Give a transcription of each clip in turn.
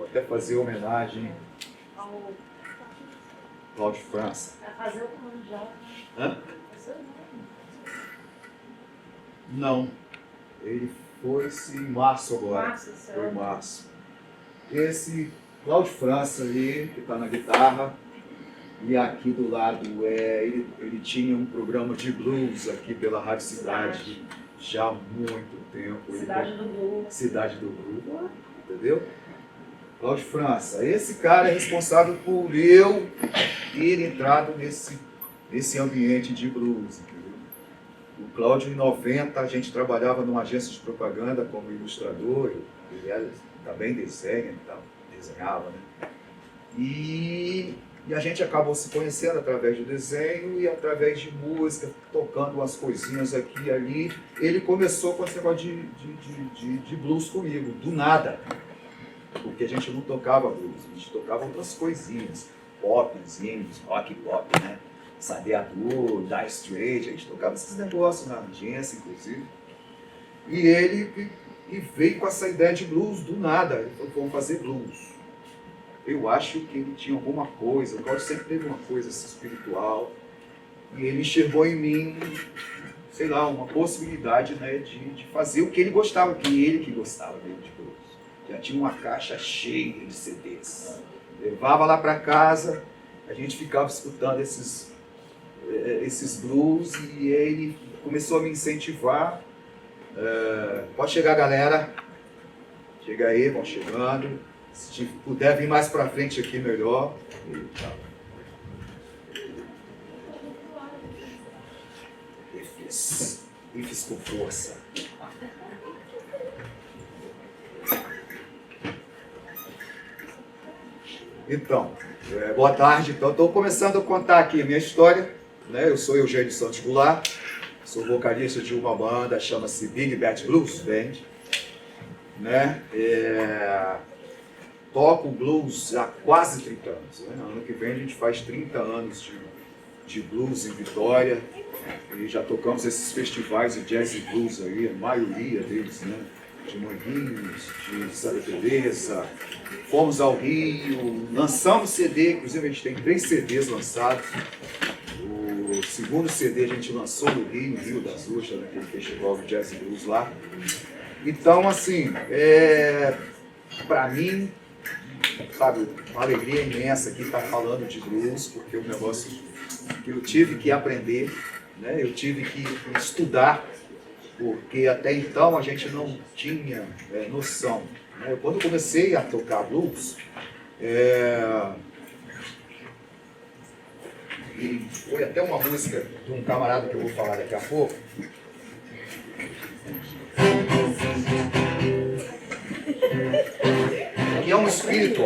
Vou até fazer homenagem ao Cláudio França. Fazer o plano já. Hã? Não. Ele foi-se em março agora. Foi em março. Esse Cláudio França aí, que está na guitarra, e aqui do lado ele tinha um programa de blues aqui pela Rádio Cidade já há muito tempo. Cidade do Blues. Cidade do Blues, entendeu? Cláudio França, esse cara é responsável por eu ter entrado nesse ambiente de blues, entendeu? O Cláudio, em 90, a gente trabalhava numa agência de propaganda como ilustrador, ele também desenhava, né? E a gente acabou se conhecendo através do desenho e através de música, tocando umas coisinhas aqui e ali. Ele começou com esse negócio de blues comigo, do nada. Porque a gente não tocava blues, a gente tocava outras coisinhas, popzinhos, rock pop, né? Sadeador, Dire Straits, a gente tocava esses negócios na agência, inclusive. E ele veio com essa ideia de blues do nada, ele falou, vamos fazer blues. Eu acho que ele tinha alguma coisa, o Cláudio sempre teve uma coisa assim, espiritual, e ele enxergou em mim, sei lá, uma possibilidade, né, de fazer o que ele gostava, que gostava dele de blues. Já tinha uma caixa cheia de CDs. Levava lá para casa, a gente ficava escutando esses blues e ele começou a me incentivar. Pode chegar, galera. Chega aí, vão chegando. Se puder vir mais para frente aqui, melhor. E fiz com força. Então, boa tarde. Então, estou começando a contar aqui a minha história. Né? Eu sou Eugênio Santos Goulart, sou vocalista de uma banda, chama-se Big Bad Blues Band. Né? Toco blues há quase 30 anos. Né? Ano que vem a gente faz 30 anos de blues em Vitória. E já tocamos esses festivais de jazz e blues aí, a maioria deles, né? De Manguinhos, de Santa Teresa. Fomos ao Rio, lançamos CD, inclusive a gente tem 3 CDs lançados. O segundo CD a gente lançou no Rio das Ostras, naquele festival de jazz e blues lá. Então, assim, para mim, sabe, uma alegria imensa aqui estar falando de blues, porque é um negócio que eu tive que aprender, né? Eu tive que estudar, porque até então a gente não tinha noção. Né? Quando eu comecei a tocar blues, e foi até uma música de um camarada que eu vou falar daqui a pouco. Que é um espírito.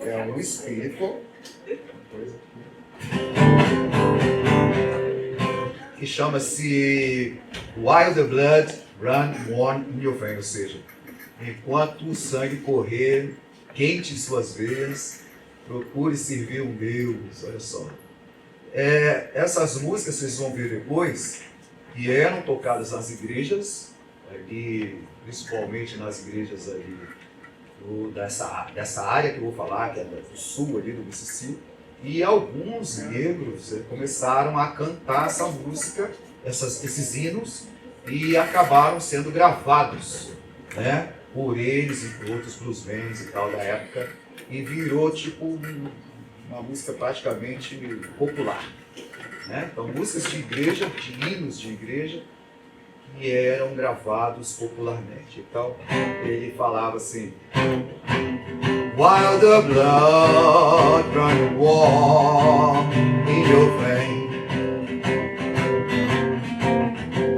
É um espírito que chama-se While the Blood Run Warm in Your Veins, ou seja, enquanto o sangue correr quente em suas veias, procure servir um Deus. Olha só. Essas músicas vocês vão ver depois, que eram tocadas nas igrejas, ali, principalmente nas igrejas ali dessa área que eu vou falar, que é do sul ali do Mississippi, e alguns negros começaram a cantar essa música, esses hinos, e acabaram sendo gravados, né, por eles e por outros bluesmen e tal da época, e virou tipo uma música praticamente popular. Né? Então, músicas de igreja, de hinos de igreja, que eram gravados popularmente. Então, ele falava assim: While the blood runs warm in your veins,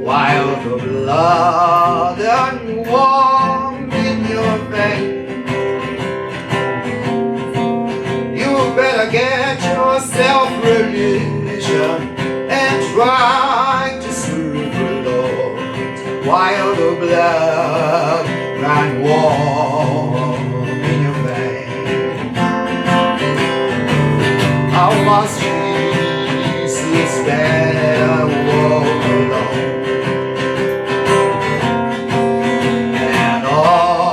while the blood runs warm in your veins, you better get yourself religion and try to serve the Lord while the blood runs warm in your veins. How much Jesus better walk alone, and all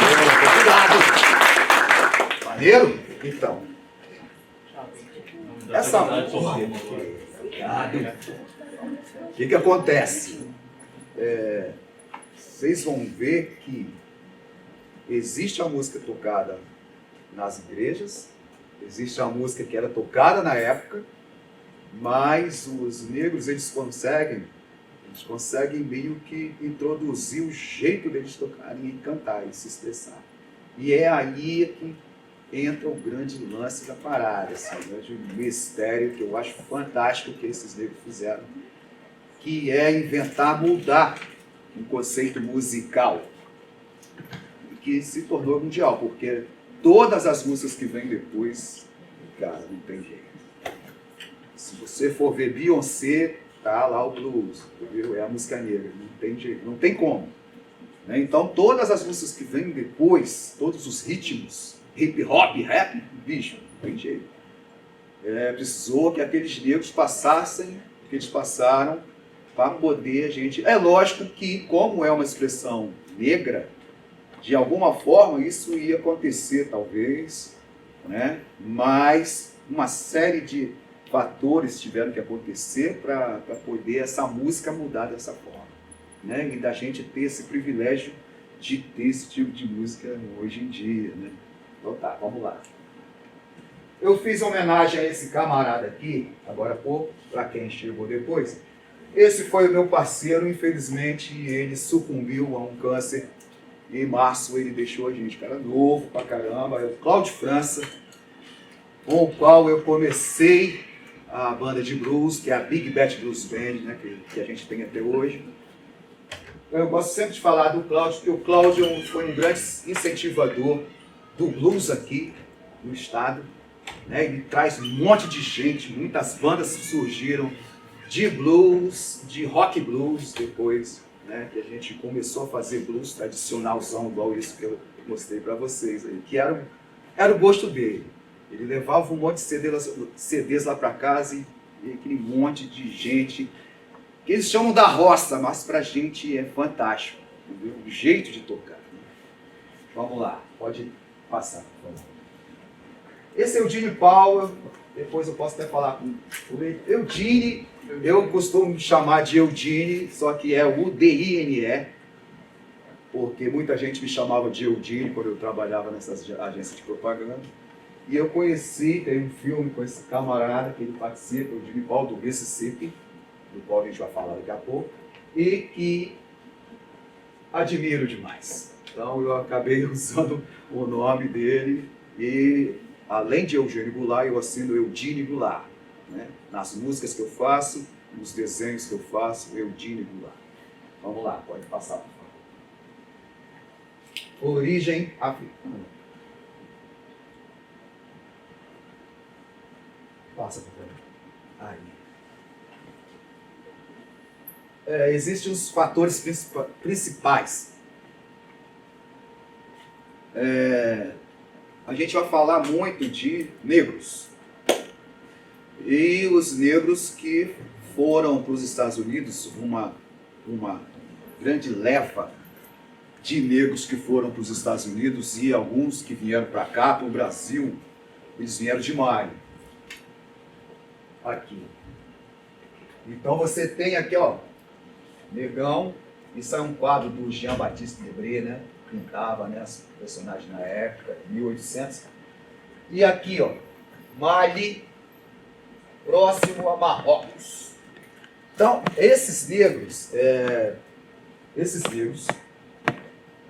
Cuidado! Maneiro? Então. Essa música. O que acontece? Vocês vão ver que existe a música tocada nas igrejas, existe a música que era tocada na época, mas os negros eles conseguem meio que introduzir o jeito deles tocarem e cantar e se expressar. E é aí que entra o grande lance da parada, assim, o grande mistério que eu acho fantástico que esses negros fizeram, que é inventar, mudar um conceito musical que se tornou mundial, porque todas as músicas que vêm depois, cara, não tem jeito. Se você for ver Beyoncé, tá lá o blues, entendeu? É a música negra, não tem jeito, não tem como. Né? Então todas as músicas que vêm depois, todos os ritmos, hip hop, rap, bicho, não tem jeito. Precisou que aqueles negros passassem o que eles passaram para poder a gente... É lógico que, como é uma expressão negra, de alguma forma isso ia acontecer, talvez, né? Mas uma série de fatores tiveram que acontecer para poder essa música mudar dessa forma, né? E da gente ter esse privilégio de ter esse tipo de música hoje em dia, né? Então tá, vamos lá. Eu fiz homenagem a esse camarada aqui, agora há pouco, para quem chegou depois. Esse foi o meu parceiro, infelizmente ele sucumbiu a um câncer. E em março ele deixou a gente, cara novo pra caramba, é o Cláudio França, com o qual eu comecei a banda de blues, que é a Big Bat Blues Band, né, que a gente tem até hoje. Eu gosto sempre de falar do Cláudio, porque o Cláudio foi um grande incentivador do blues aqui no estado. Né, ele traz um monte de gente, muitas bandas surgiram de blues, de rock blues depois. Né, que a gente começou a fazer blues tradicionalzão, igual isso que eu mostrei para vocês aí, que era o gosto dele. Ele levava um monte de CDs lá para casa e aquele monte de gente, que eles chamam da roça, mas pra gente é fantástico, entendeu? O jeito de tocar. Né? Vamos lá, pode passar, por favor. Esse é o Eugene Powell, depois eu posso até falar com o Eugene. Eu costumo me chamar de Eugene, só que é U-D-I-N-E, porque muita gente me chamava de Eugene quando eu trabalhava nessas agências de propaganda. E eu conheci, tem um filme com esse camarada que ele participa, o Eugene Powell do Mississippi, do qual a gente vai falar daqui a pouco, e que admiro demais. Então eu acabei usando o nome dele e, além de Eugênio Goulart, eu assino Eugene Goulart. Né? Nas músicas que eu faço, nos desenhos que eu faço, Eugene Goulart. Vamos lá, pode passar, por favor. Origem africana. Passa, por favor. Aí. Existem os fatores principais. A gente vai falar muito de negros. E os negros que foram para os Estados Unidos, uma grande leva de negros que foram para os Estados Unidos e alguns que vieram para cá, para o Brasil, eles vieram de Mali. Aqui. Então você tem aqui, ó, negão, isso é um quadro do Jean-Baptiste Debré, né? Pintava, né, os personagens na época, 1800. E aqui, ó, Mali, próximo a Marrocos. Então, esses negros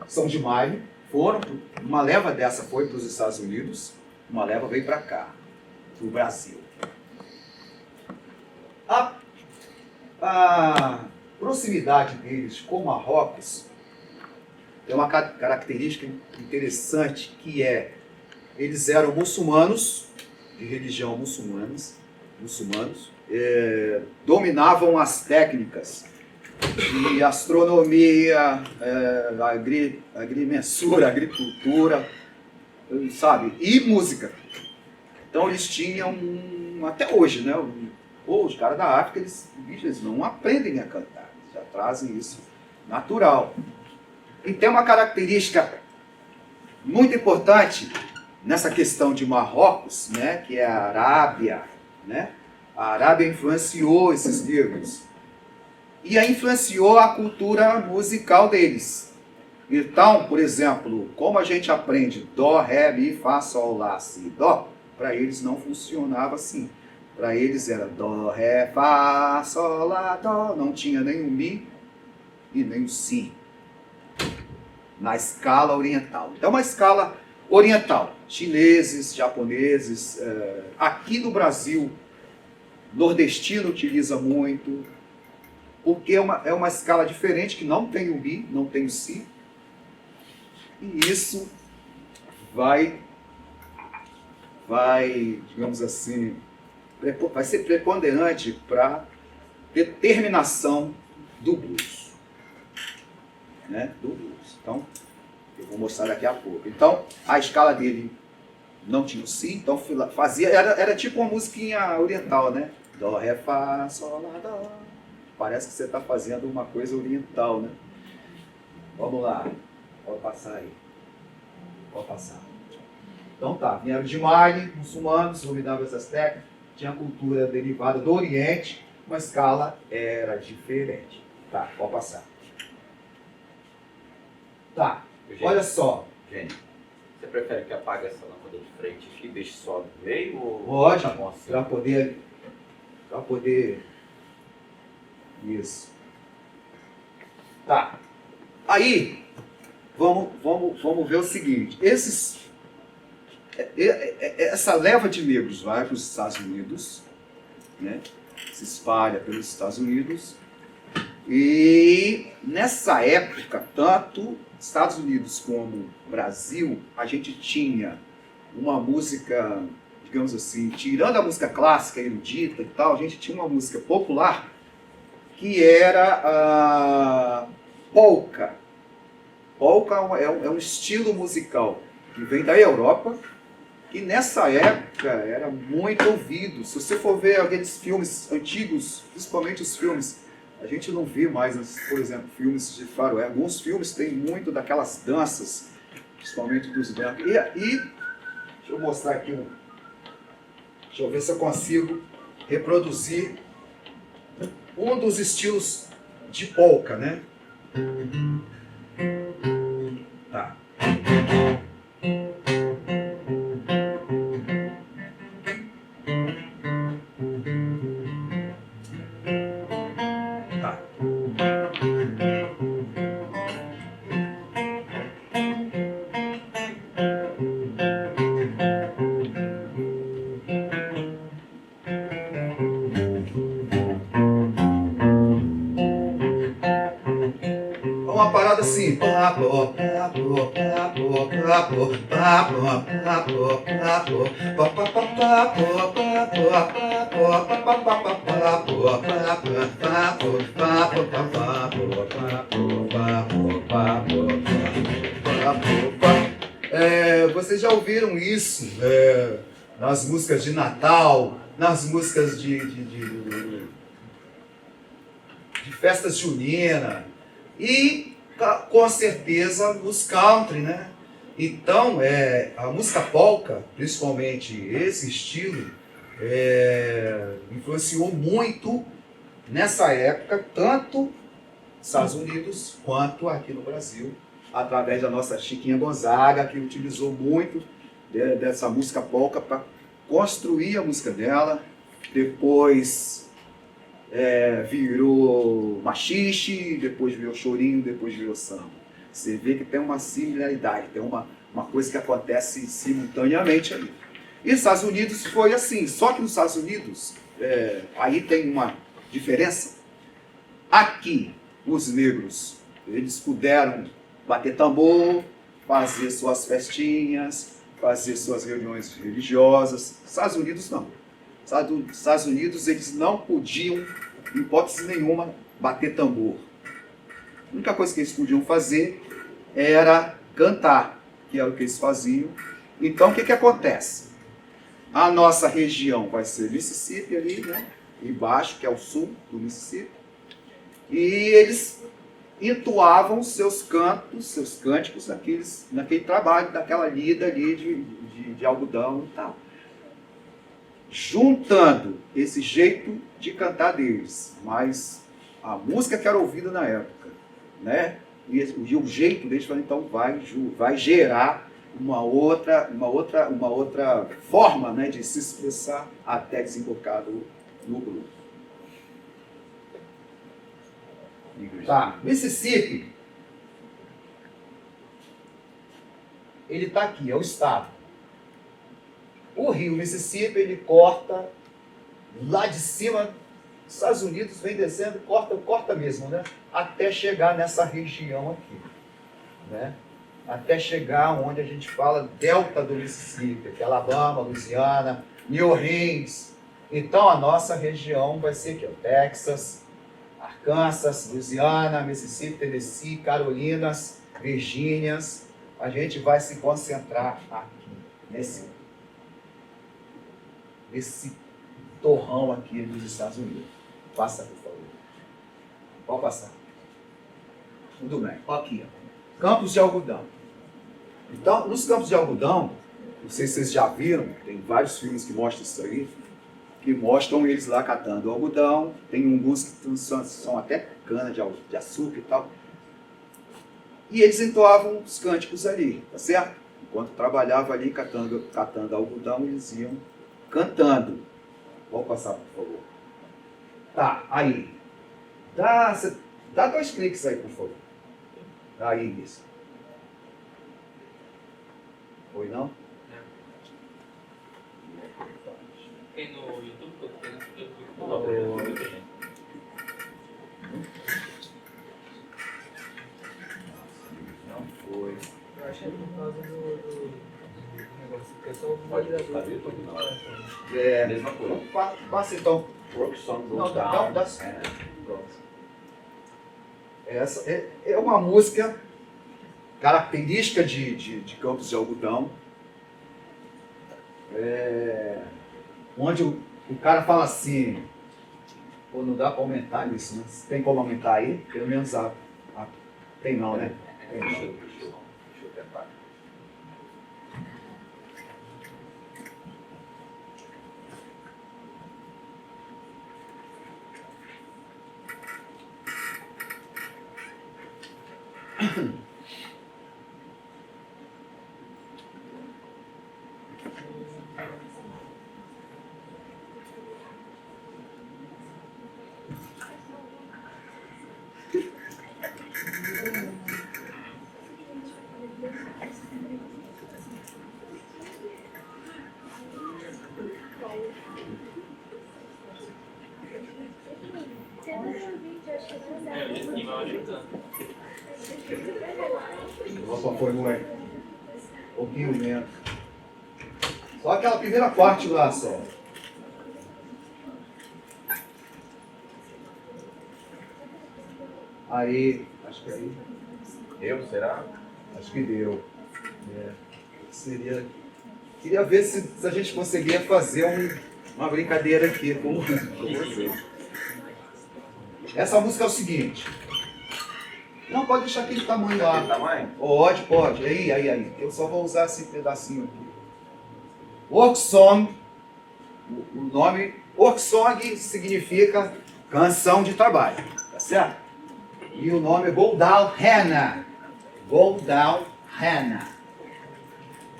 são de Mali, uma leva dessa foi para os Estados Unidos, uma leva veio para cá, para o Brasil. A proximidade deles com Marrocos tem uma característica interessante, que eles eram muçulmanos, de religião muçulmanos, dominavam as técnicas de astronomia, agrimensura, agricultura, sabe, e música. Então eles tinham, até hoje, né, os caras da África, eles não aprendem a cantar, eles já trazem isso natural. E tem uma característica Muito importante nessa questão de Marrocos, né, que é a Arábia, né? A Arábia influenciou esses negros e influenciou a cultura musical deles. Então, por exemplo, como a gente aprende Dó, Ré, Mi, Fá, Sol, Lá, Si, Dó, para eles não funcionava assim. Para eles era Dó, Ré, Fá, Sol, Lá, Dó. Não tinha nem o Mi e nem o Si na escala oriental. Então, uma escala oriental. Chineses, japoneses, aqui no Brasil, nordestino utiliza muito, porque é uma escala diferente, que não tem o Mi, não tem o Si, e isso vai, digamos assim, vai ser preponderante para a determinação do blues, né? Do blues. Então, eu vou mostrar daqui a pouco. Então, a escala dele não tinha o Si, então fazia, era tipo uma musiquinha oriental, né? Dó, Ré, Fá, Sol, Lá, Dó. Parece que você está fazendo uma coisa oriental, né? Vamos lá. Pode passar aí. Pode passar. Então tá, vieram de Mali, muçulmanos, dominavam essas técnicas, tinha cultura derivada do Oriente, uma escala era diferente. Tá, pode passar. Tá, olha só. Gente, você prefere que apague essa lâmpada de frente e deixe só no meio? Ou Pode, tá bom assim? para poder. Isso. Tá. Aí, vamos ver o seguinte. Essa leva de negros vai para os Estados Unidos, né? Se espalha pelos Estados Unidos. E nessa época, tanto Estados Unidos como Brasil, a gente tinha uma música, digamos assim, tirando a música clássica, erudita e tal, a gente tinha uma música popular que era a polka. Polka é um estilo musical que vem da Europa, que nessa época era muito ouvido. Se você for ver aqueles filmes antigos, principalmente os filmes, a gente não vê mais, por exemplo, filmes de faroeste. Alguns filmes têm muito daquelas danças, principalmente dos brancos. E deixa eu mostrar aqui deixa eu ver se eu consigo reproduzir um dos estilos de polka, né? Tá. Tá. Uma parada assim. Vocês já ouviram isso nas músicas de Natal, nas músicas de festas juninas e com certeza nos country, né? Então, a música polka, principalmente esse estilo, influenciou muito nessa época, tanto nos Estados Unidos quanto aqui no Brasil, através da nossa Chiquinha Gonzaga, que utilizou muito dessa música polka para construir a música dela. Depois virou machixe, depois virou chorinho, depois virou samba. Você vê que tem uma similaridade, tem uma coisa que acontece simultaneamente ali. E nos Estados Unidos foi assim, só que nos Estados Unidos, aí tem uma diferença. Aqui, os negros, eles puderam bater tambor, fazer suas festinhas, fazer suas reuniões religiosas. Nos Estados Unidos não. Nos Estados Unidos eles não podiam, em hipótese nenhuma, bater tambor. A única coisa que eles podiam fazer era cantar, que era o que eles faziam. Então o que acontece? A nossa região vai ser Mississippi ali, né? Embaixo, que é o sul do Mississippi. E eles entoavam seus cantos, seus cânticos naquele trabalho, daquela lida ali de algodão e tal. Juntando esse jeito de cantar deles, mas a música que era ouvida na época, né? E o jeito deles, então vai gerar uma outra forma, né, de se expressar até desembocar no blues. Tá, Mississippi, ele está aqui, é o estado. O rio Mississippi, ele corta lá de cima, os Estados Unidos vem descendo, corta mesmo, né? Até chegar nessa região aqui, né? Até chegar onde a gente fala delta do Mississippi, que é Alabama, Louisiana, New Orleans. Então a nossa região vai ser aqui, ó, Texas, Arkansas, Louisiana, Mississippi, Tennessee, Carolinas, Virgínias. A gente vai se concentrar aqui, nesse torrão aqui dos Estados Unidos. Passa, por favor. Pode passar. Tudo bem. Aqui, ó. Campos de algodão. Então, nos campos de algodão, não sei se vocês já viram, tem vários filmes que mostram isso aí, que mostram eles lá catando algodão. Tem alguns que são até cana de açúcar e tal. E eles entoavam os cânticos ali, tá certo? Enquanto trabalhava ali catando algodão, eles iam cantando. Pode passar, por favor. Tá, aí. Dá 2 cliques aí, por favor. Aí, isso. Foi, não? Tem no YouTube? Tem no YouTube. Não foi. Eu acho que é por causa do negócio, porque eu sou o Pode validador. botar YouTube, não. É, Mesma coisa. passa então. Work song Não, goes dá- down. dá- É. Pronto. Essa é uma música característica de campos de algodão, onde o cara fala assim, pô, não dá para aumentar isso, né? Tem como aumentar aí? Pelo menos tem não, né? Tem não. Deixa eu tentar. Opa, foi muito. Um pouquinho menos. Só aquela primeira parte lá, só. Aí, acho que aí. Será? Acho que deu. Queria ver se a gente conseguia fazer uma brincadeira aqui com vocês. Essa música é o seguinte. Não, pode deixar aquele tamanho lá. Aquele tamanho? Pode. Aí. Eu só vou usar esse pedacinho aqui. Work Song. O nome Work Song significa canção de trabalho. Tá certo? E o nome é Go Down Hannah. Go Down Hannah.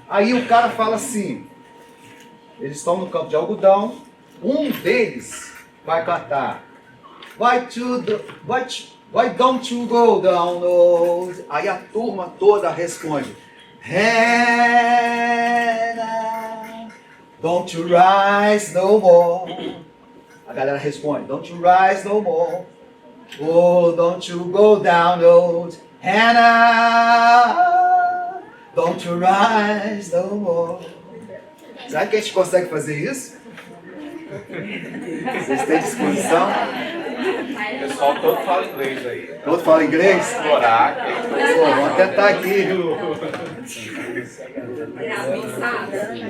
Aí o cara fala assim. Eles estão no campo de algodão. Um deles vai cantar. Why don't you go down? No? Aí a turma toda responde. Hannah, don't you rise no more. A galera responde. Don't you rise no more. Oh, don't you go down, no. Hannah, don't you rise no more. Será que a gente consegue fazer isso? Vocês têm disposição? O pessoal todo fala inglês aí. Todo fala inglês? Explorar. Pô, vamos tentar aqui.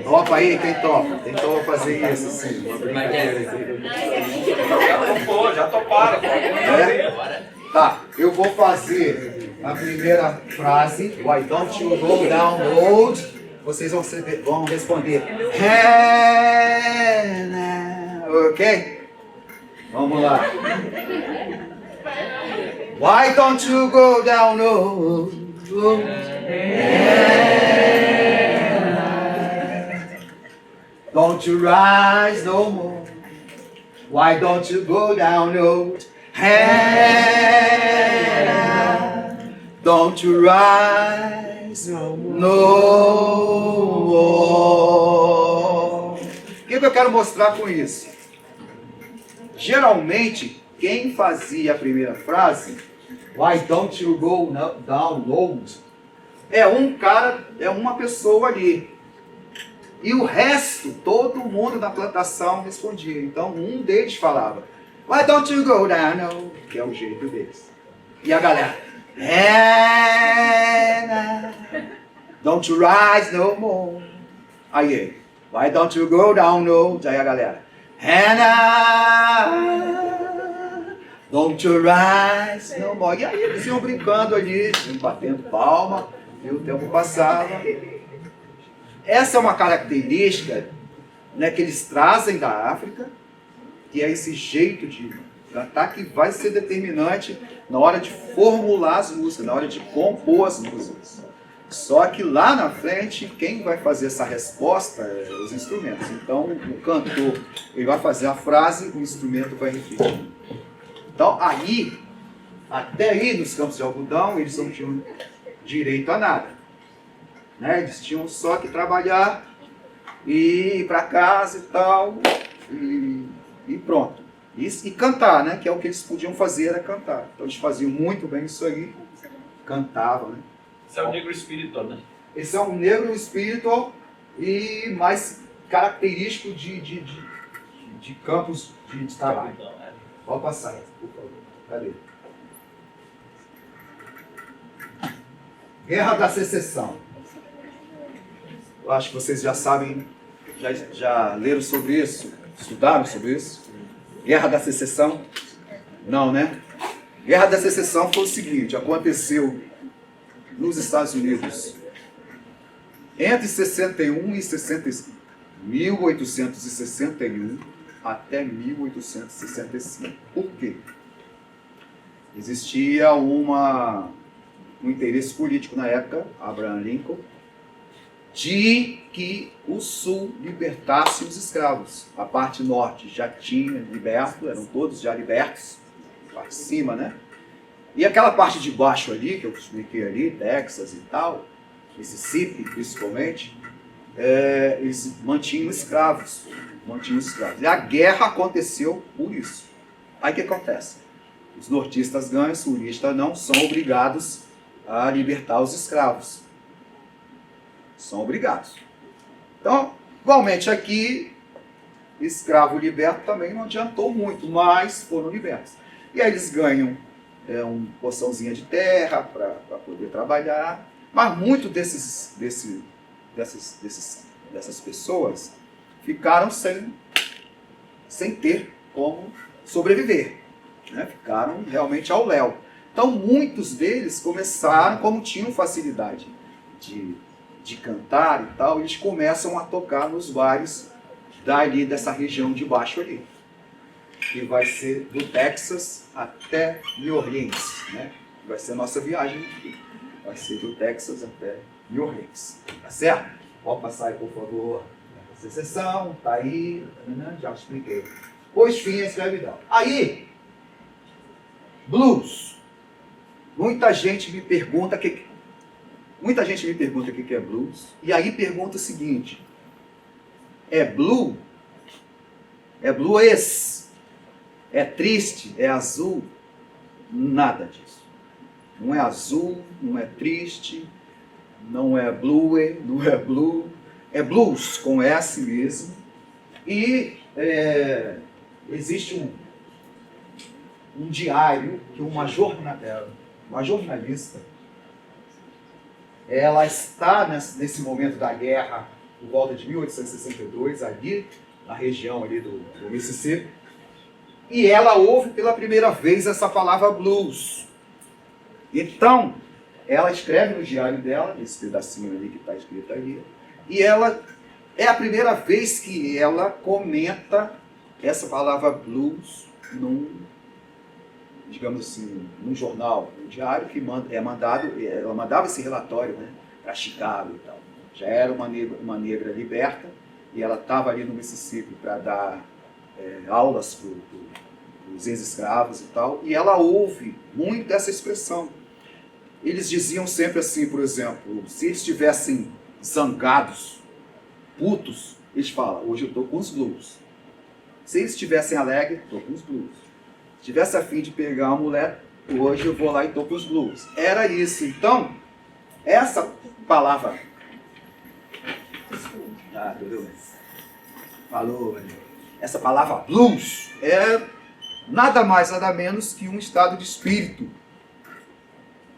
Topa aí, quem topa? Quem topa fazer isso, assim? Uma brincadeira aqui. Já topou, já toparam. É? Tá, eu vou fazer a primeira frase. Why don't you go download? Vocês vão responder. Ok? Vamos lá. Why don't you go download? Don't you rise no more? Why don't you go down low? Don't you rise no more? O que eu quero mostrar com isso? Geralmente, quem fazia a primeira frase, Why don't you go down low? É um cara, é uma pessoa ali. E o resto, todo mundo da plantação respondia. Então, um deles falava, Why don't you go down, no? Que é o jeito deles. E a galera, Don't you rise no more. Aí, Why don't you go down, no? Aí a galera, Don't you rise no more. E aí eles iam brincando ali, batendo palma, e o tempo passava. Essa é uma característica, né, que eles trazem da África, que é esse jeito de cantar que vai ser determinante na hora de formular as músicas, na hora de compor as músicas. Só que lá na frente, quem vai fazer essa resposta é os instrumentos. Então, o cantor ele vai fazer a frase, o instrumento vai repetir. Então, aí, até aí nos campos de algodão, eles não tinham direito a nada. Né? Eles tinham só que trabalhar e ir para casa e tal, e pronto. E cantar, né? Que é o que eles podiam fazer, era cantar. Então eles faziam muito bem isso aí, cantavam, né? Esse é o negro espírito, né? Esse é um negro espírito e mais característico de campos de trabalho. Pode passar, por favor. Cadê? Guerra da Secessão. Eu acho que vocês já sabem, já leram sobre isso, estudaram sobre isso. Guerra da Secessão? Não, né? Guerra da Secessão foi o seguinte, aconteceu nos Estados Unidos entre 61 e 1861 até 1865. Por quê? Existia um interesse político na época, Abraham Lincoln, de que o sul libertasse os escravos. A parte norte já tinha liberto, eram todos já libertos, parte de cima, né? E aquela parte de baixo ali, que eu expliquei ali, Texas e tal, Mississippi principalmente, eles mantinham escravos. E a guerra aconteceu por isso. Aí o que acontece? Os nortistas ganham, os sulistas não, são obrigados a libertar os escravos. São obrigados. Então, igualmente aqui, escravo liberto também não adiantou muito, mas foram libertos. E aí eles ganham uma porçãozinha de terra para poder trabalhar, mas muito dessas pessoas ficaram sem ter como sobreviver, né? Ficaram realmente ao léu. Então muitos deles começaram, como tinham facilidade de cantar e tal, eles começam a tocar nos bares dali dessa região de baixo ali, que vai ser do Texas até New Orleans, né? Vai ser a nossa viagem aqui. Vai ser do Texas até New Orleans, tá certo? Pode passar aí, por favor. Secessão, tá aí, né? Já expliquei. Pois fim a escravidão. Aí, blues. Muita gente me pergunta o que é blues, e aí pergunta o seguinte, é blue? É blues? É triste? É azul? Nada disso. Não é azul, não é triste, não é blue, não é blue, é blues com S mesmo. E existe um diário que uma jornalista, ela está nesse momento da guerra, por volta de 1862, ali na região ali do Mississippi, e ela ouve pela primeira vez essa palavra blues. Então, ela escreve no diário dela, esse pedacinho ali que está escrito ali, e ela é a primeira vez que ela comenta essa palavra blues num, digamos assim, num jornal, num diário que ela mandava esse relatório, né, para Chicago e tal. Já era uma negra liberta e ela estava ali no Mississippi para dar aulas para os ex-escravos e tal, e ela ouve muito essa expressão. Eles diziam sempre assim, por exemplo, se eles estivessem zangados, putos, eles falam, hoje eu estou com os blues. Se eles estivessem alegres, estou com os blues. Se tivesse a fim de pegar uma mulher, hoje eu vou lá e estou com os blues. Era isso. Então, essa palavra... entendeu? Falou. Essa palavra blues é nada mais, nada menos que um estado de espírito.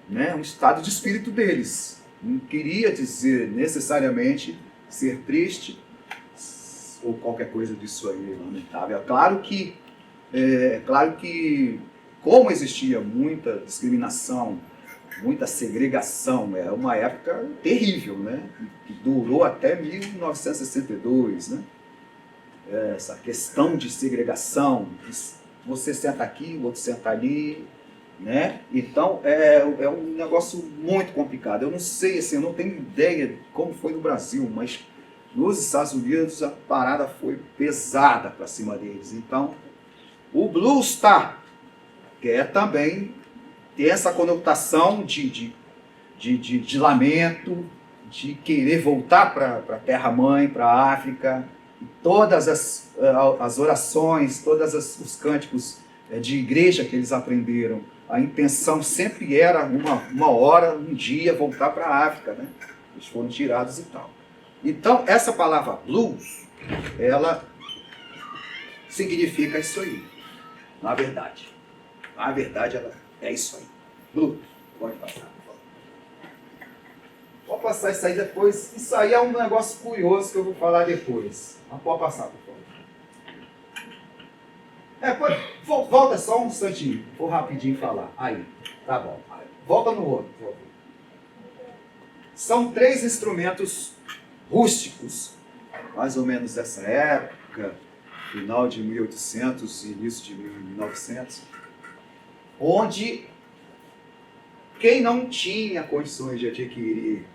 Né? Um estado de espírito deles. Não queria dizer necessariamente ser triste ou qualquer coisa disso aí lamentável. É claro que como existia muita discriminação, muita segregação, é uma época terrível, né? Que durou até 1962, né? Essa questão de segregação, você senta aqui, o outro senta ali, né? Então é um negócio muito complicado. Eu não sei, assim, eu não tenho ideia de como foi no Brasil, mas nos Estados Unidos a parada foi pesada para cima deles. Então o blues quer também ter essa conotação de lamento, de querer voltar para a terra-mãe, para a África. E todas as orações, todos os cânticos de igreja que eles aprenderam, a intenção sempre era uma hora, um dia, voltar para a África, né? Eles foram tirados e tal. Então, essa palavra blues, ela significa isso aí, na verdade. Na verdade, ela é isso aí. Blues, pode passar, por favor. Pode passar isso aí depois. Isso aí é um negócio curioso que eu vou falar depois. Mas pode passar, por favor. Volta só um instantinho. Vou rapidinho falar. Aí, tá bom. Volta no outro, por favor. São 3 instrumentos rústicos, mais ou menos dessa época, final de 1800 e início de 1900, onde quem não tinha condições de adquirir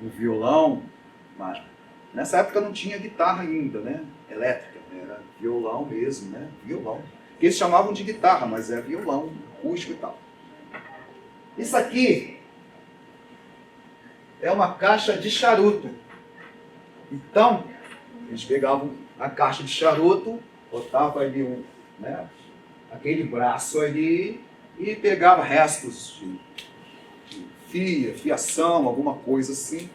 um violão, mas nessa época não tinha guitarra ainda, né? Elétrica, era violão mesmo, né? Violão. Que eles chamavam de guitarra, mas é violão, acústico e tal. Isso aqui é uma caixa de charuto. Então, eles pegavam a caixa de charuto, botavam ali aquele braço ali e pegava restos de fiação, alguma coisa assim,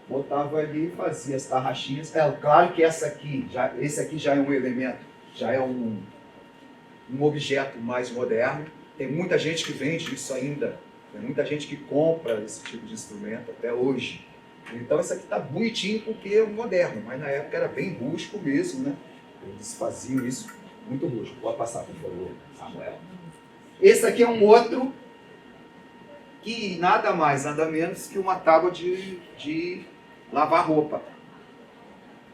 botava ali e fazia as tarraxinhas. Claro que esse aqui já é um elemento, já é um objeto mais moderno. Tem muita gente que vende isso ainda, tem muita gente que compra esse tipo de instrumento até hoje. Então esse aqui está bonitinho porque é moderno, mas na época era bem rústico mesmo, né? Eles faziam isso muito rústico. Pode passar, por favor, Samuel. Esse aqui é um outro que nada mais, nada menos que uma tábua de lavar roupa,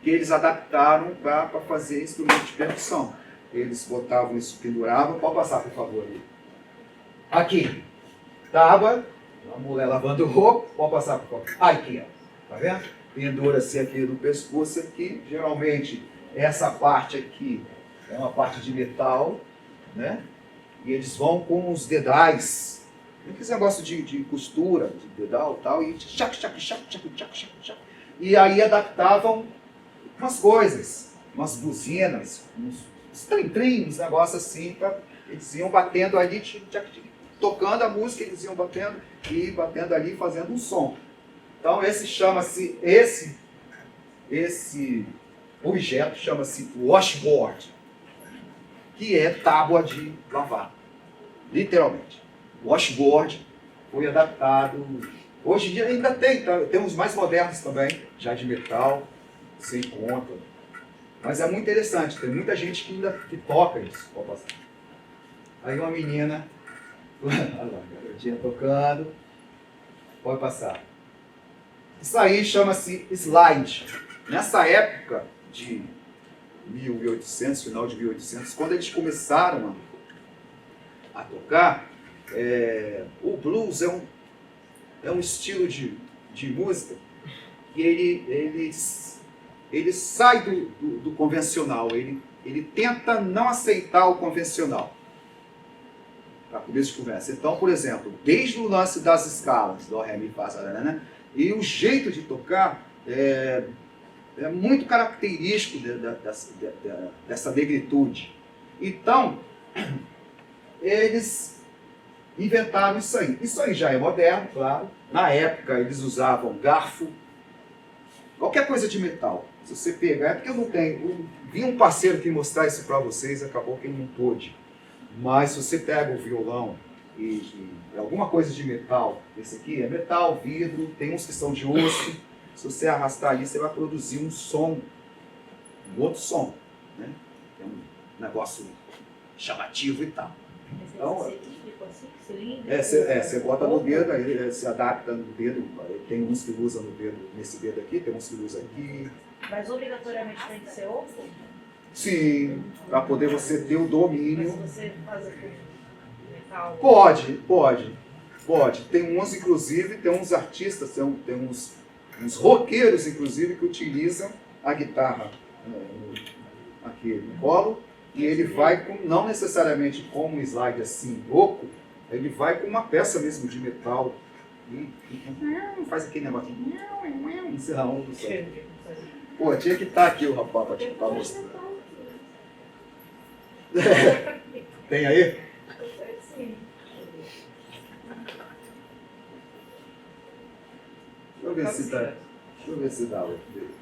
que eles adaptaram para fazer instrumento de percussão. Eles botavam isso, penduravam. Pode passar, por favor. Aqui, tábua, a mulher lavando roupa. Pode passar, por favor. Aqui, ó. Tá vendo? Pendura-se aqui no pescoço aqui. Geralmente, essa parte aqui é uma parte de metal, né? E eles vão com os dedais. Esse negócio de costura, de dedal e tal, e e aí adaptavam umas coisas, umas buzinas, uns trim-trim, uns negócios assim, eles iam batendo ali, tocando a música, eles iam batendo e batendo ali, fazendo um som. Então esse objeto chama-se washboard, que é tábua de lavar, literalmente. O washboard foi adaptado. Hoje em dia ainda tem uns mais modernos também, já de metal, sem conta. Mas é muito interessante, tem muita gente que ainda toca isso. Aí uma menina Olha lá, garotinha tocando. Pode passar. Isso aí chama-se slide. Nessa época de 1800, final de 1800, quando eles começaram a tocar, o blues é um estilo de música que ele sai do convencional, ele tenta não aceitar o convencional. Para começo de conversa. Então, por exemplo, desde o lance das escalas, do ré, mi, fá, sol, lá, né? E o jeito de tocar é muito característico dessa negritude. Então, eles inventaram isso aí. Isso aí já é moderno, claro. Na época, eles usavam garfo, qualquer coisa de metal. Se você pegar, é porque eu não tenho. Vi um parceiro que mostrar isso para vocês, acabou que ele não pôde. Mas se você pega o violão e alguma coisa de metal, esse aqui é metal, vidro, tem uns que são de osso. Se você arrastar ali, você vai produzir um som, um outro som, né? É um negócio chamativo e tal. Então, você bota no dedo, aí se adapta no dedo. Tem uns que usam no dedo, nesse dedo aqui, tem uns que usam aqui. Mas obrigatoriamente tem que ser osso? Sim, para poder você ter o domínio. Mas se você fazer com metal... Pode. Tem uns, inclusive, tem uns artistas, tem uns roqueiros, inclusive, que utilizam a guitarra aqui no colo, e ele vai, não necessariamente como um slide assim, louco, ele vai com uma peça mesmo de metal, e faz aquele negócio, encerrão do som. Pô, tinha que estar aqui o rapaz para te mostrar. Tem aí? Deixa eu ver se dá outro dele.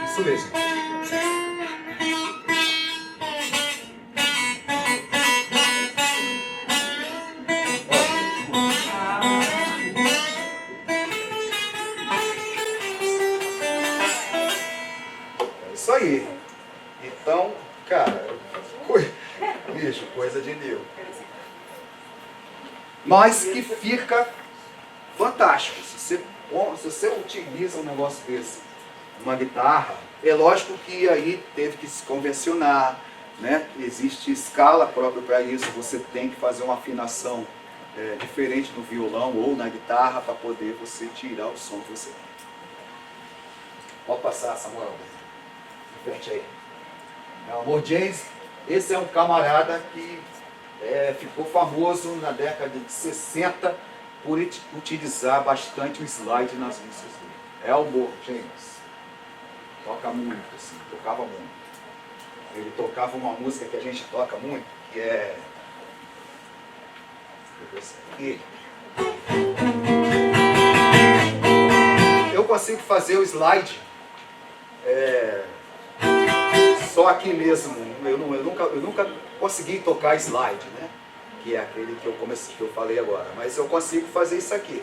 Isso mesmo. É isso aí. Então, cara, bicho, coisa de Deus. Mas que fica fantástico. Se você utiliza um negócio desse, uma guitarra, é lógico que aí teve que se convencionar, né? Existe escala própria para isso, você tem que fazer uma afinação diferente no violão ou na guitarra para poder você tirar o som que você quer. Pode passar, Samuel. De frente aí. Meu amor, James, esse é um camarada que ficou famoso na década de 60 por utilizar bastante o slide nas músicas dele. Elmore James. Toca muito, assim, tocava muito. Ele tocava uma música que a gente toca muito, que é... Eu consigo fazer o slide só aqui mesmo. Eu nunca consegui tocar slide, né? Que é aquele que eu falei agora. Mas eu consigo fazer isso aqui.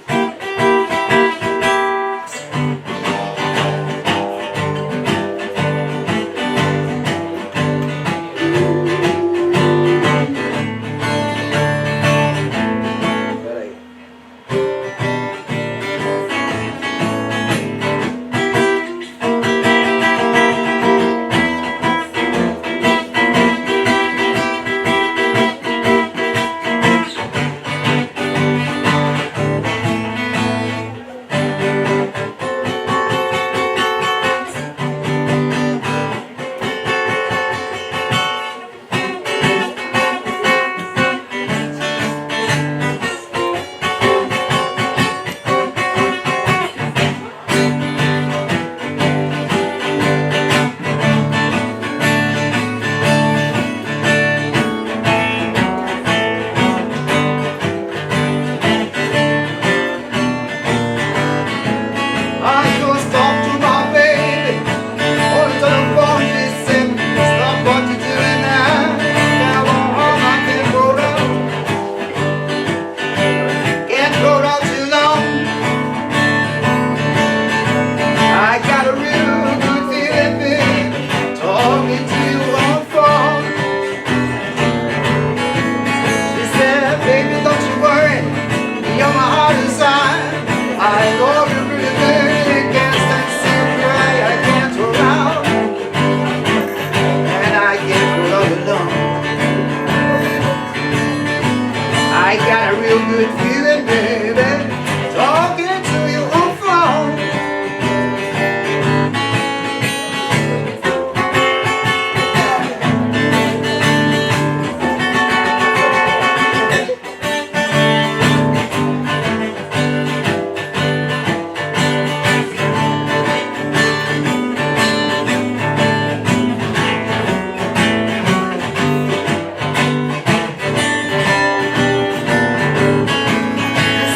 talking to you on the phone. She said, baby, don't you worry, you're my heart inside. I love you really, baby, can't stand to see you cry. I can't turn around, and I can't love alone. I got a real good feeling, baby, talking to you on the phone.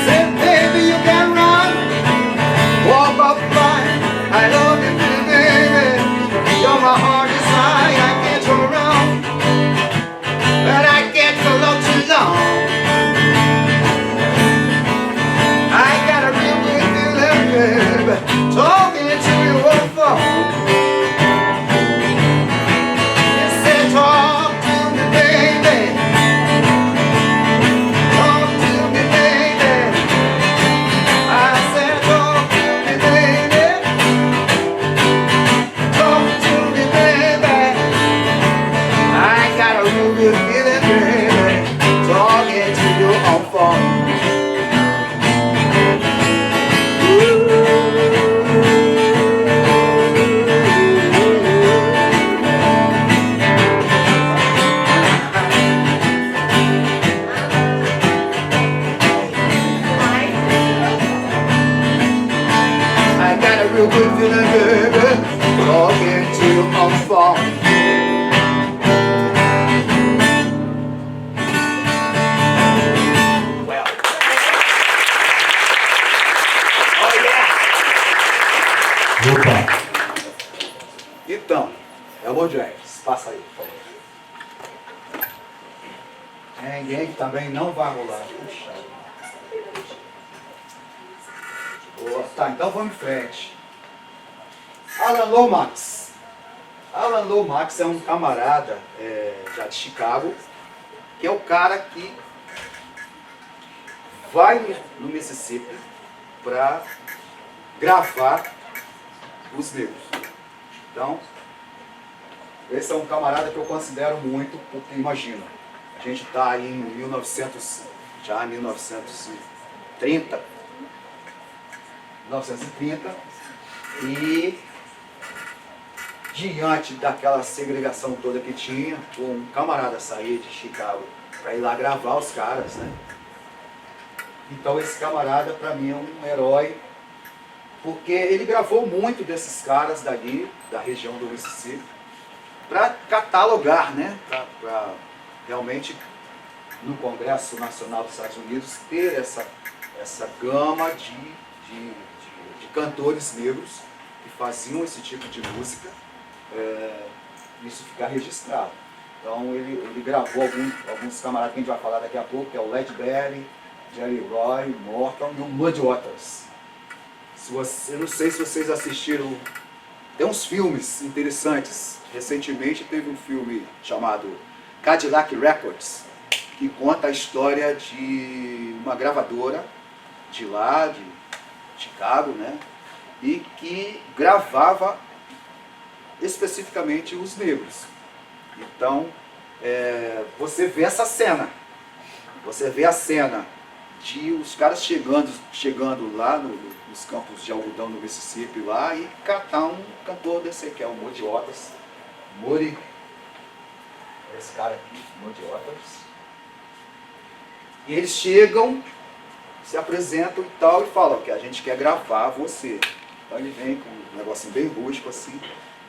Said, baby, you can run, walk up fine. I love you, baby. You're my heart inside. I can't turn around, but I can't go on too long. I got a real good feeling, baby, talking to you on the phone. You said, talk to me, baby. Talk to me, baby. I said, talk to me, baby. Talk to me, baby. I got a real good feeling, baby, talking to you on the phone. I got a real good feeling, baby, talking to you on the phone. Well. Oh yeah! Opa! Então, é o Mojax, passa aí, por favor. Ninguém que também não vai rolar. Puxa. Boa. Tá, então vamos em frente. Alan Lomax. Alan Lomax é um camarada já de Chicago, que é o cara que vai no Mississippi para gravar os negros. Então, esse é um camarada que eu considero muito, porque imagina, a gente está aí em 1930, e diante daquela segregação toda que tinha, um camarada sair de Chicago para ir lá gravar os caras, né? Então esse camarada para mim é um herói, porque ele gravou muito desses caras dali, da região do Mississippi, para catalogar, né? Para realmente no Congresso Nacional dos Estados Unidos ter essa gama de cantores negros que faziam esse tipo de música, isso ficar registrado. Então ele gravou alguns camaradas que a gente vai falar daqui a pouco, que é o Led Belly, Jerry Roy, Morton e o Muddy Waters. Eu não sei se vocês assistiram, tem uns filmes interessantes. Recentemente teve um filme chamado Cadillac Records, que conta a história de uma gravadora de lá, de Chicago, né? E que gravava especificamente os negros. Então, você vê essa cena, você vê a cena de os caras chegando lá nos campos de algodão no Mississippi lá e catar um cantor desse que é o Muddy Waters. Muddy, esse cara aqui, Muddy Waters. E eles chegam, se apresentam e tal, e falam que a gente quer gravar você. Então ele vem com um negocinho bem rústico assim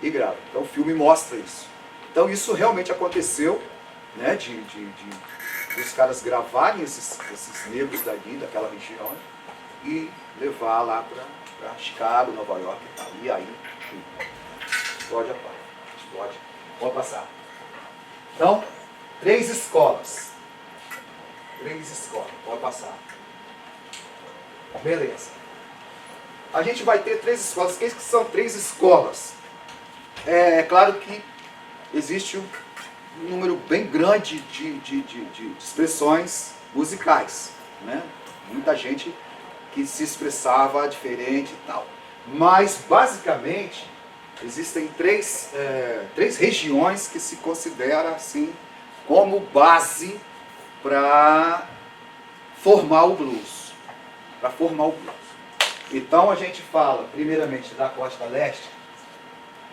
e grava. Então o filme mostra isso. Então isso realmente aconteceu, né, os caras gravarem esses negros dali, daquela região, e levar lá para Chicago, Nova York e tal. E aí, explode a pá. Explode. Pode passar. Então, 3 escolas. 3 escolas. Pode passar. Beleza. A gente vai ter 3 escolas. O que são 3 escolas? É claro que existe um número bem grande de expressões musicais, né? Muita gente que se expressava diferente e tal. Mas, basicamente, existem três regiões que se consideram assim, como base para formar o blues. Então, a gente fala, primeiramente, da costa leste,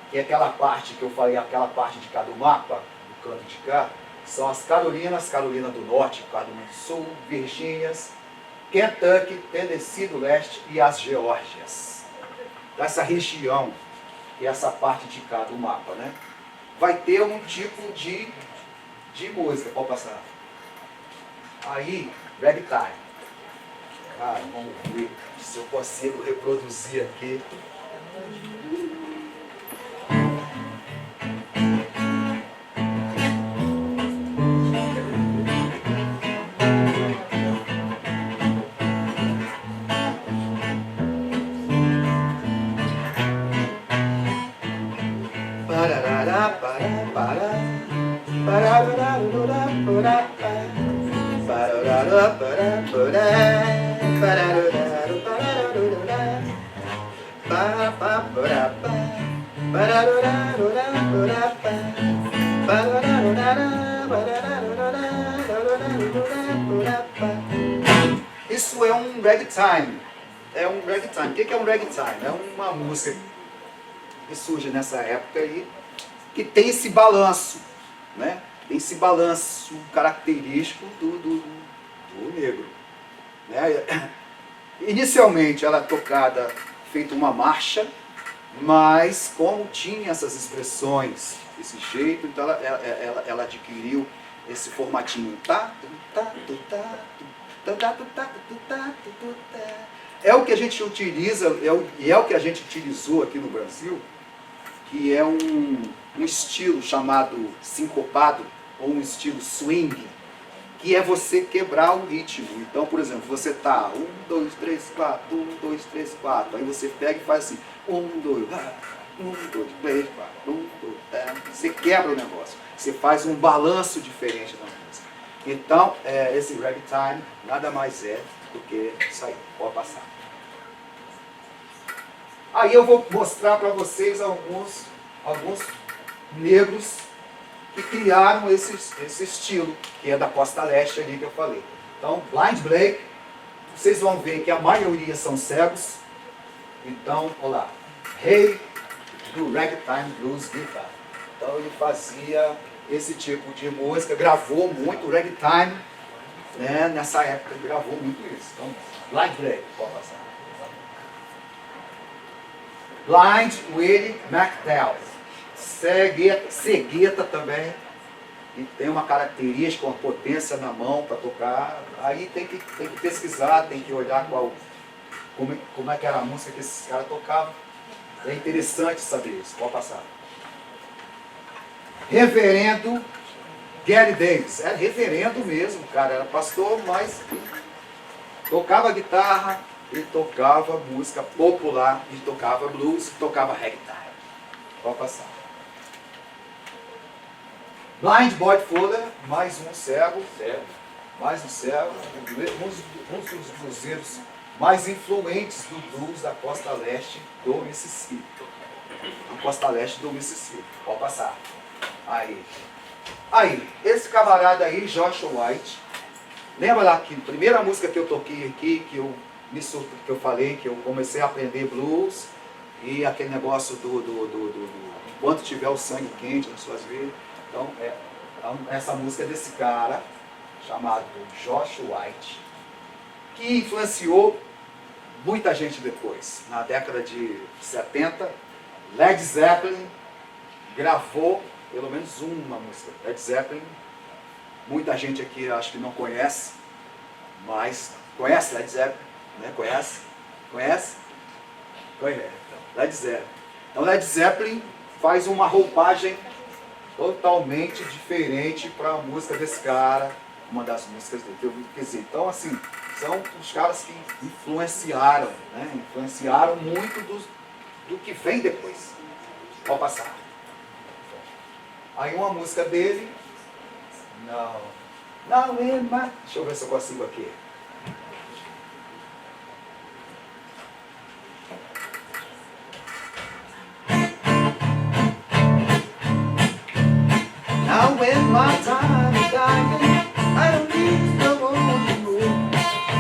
que é aquela parte que eu falei, aquela parte de cá do mapa, do canto de cá, são as Carolinas, Carolina do Norte, Carolina do Sul, Virgínias, Kentucky, Tennessee do Leste e as Geórgias. Dessa região, que é essa parte de cá do mapa, né? Vai ter um tipo de música, pode passar. Aí, ragtime. Cara, vamos ver se eu consigo reproduzir aqui. Isso é um ragtime. É um ragtime. O que é um ragtime? É uma música que surge nessa época aí, que tem esse balanço, né? Tem esse balanço característico do negro, né? Inicialmente ela é tocada feito uma marcha, mas como tinha essas expressões desse jeito, então ela adquiriu esse formatinho. É o que a gente utiliza, é o que a gente utilizou aqui no Brasil, que é um estilo chamado sincopado, ou um estilo swing, que é você quebrar o ritmo. Então, por exemplo, você tá 1, 2, 3, 4, 1, 2, 3, 4, aí você pega e faz assim, 1, 2, 3, 4, 1, 2, você quebra o negócio, você faz um balanço diferente na música. Então, esse ragtime nada mais é do que isso aí, pode passar. Aí eu vou mostrar para vocês alguns negros que criaram esse estilo, que é da costa leste ali que eu falei. Então, Blind Blake, vocês vão ver que a maioria são cegos. Então, olha lá, rei do ragtime blues guitar. Então ele fazia esse tipo de música, gravou muito ragtime, né? Nessa época ele gravou muito isso. Então, Blind Blake, pode passar. Blind Willie McDowell, cegueta também, e tem uma característica, uma potência na mão para tocar. Aí tem que pesquisar, tem que olhar como é que era a música que esses caras tocavam. É interessante saber isso, pode passar. Reverendo Gary Davis, era reverendo mesmo, cara, era pastor, mas tocava guitarra, ele tocava música popular, ele tocava blues, tocava ragtime. Pode passar. Blind Boy Fuller, mais um cego, um dos bluseiros mais influentes do blues da costa leste do Mississippi. A costa leste do Mississippi. Pode passar. Aí, esse camarada aí, Joshua White, lembra lá que a primeira música que eu toquei aqui, que eu falei, que eu comecei a aprender blues, e aquele negócio do enquanto tiver o sangue quente nas suas veias. Então, essa música é desse cara, chamado Joshua White, que influenciou muita gente depois. Na década de 70, Led Zeppelin gravou pelo menos uma música. Led Zeppelin, muita gente aqui acho que não conhece, mas conhece Led Zeppelin? Né? Conhece? Conhece? Led Zeppelin. Então Led Zeppelin faz uma roupagem totalmente diferente para a música desse cara, uma das músicas dele. Quer dizer, então assim, são os caras que influenciaram, né? Influenciaram muito do que vem depois. Pode passar. Aí uma música dele, não é mais. Deixa eu ver se eu consigo aqui. Now when my time is dying, I don't need no more.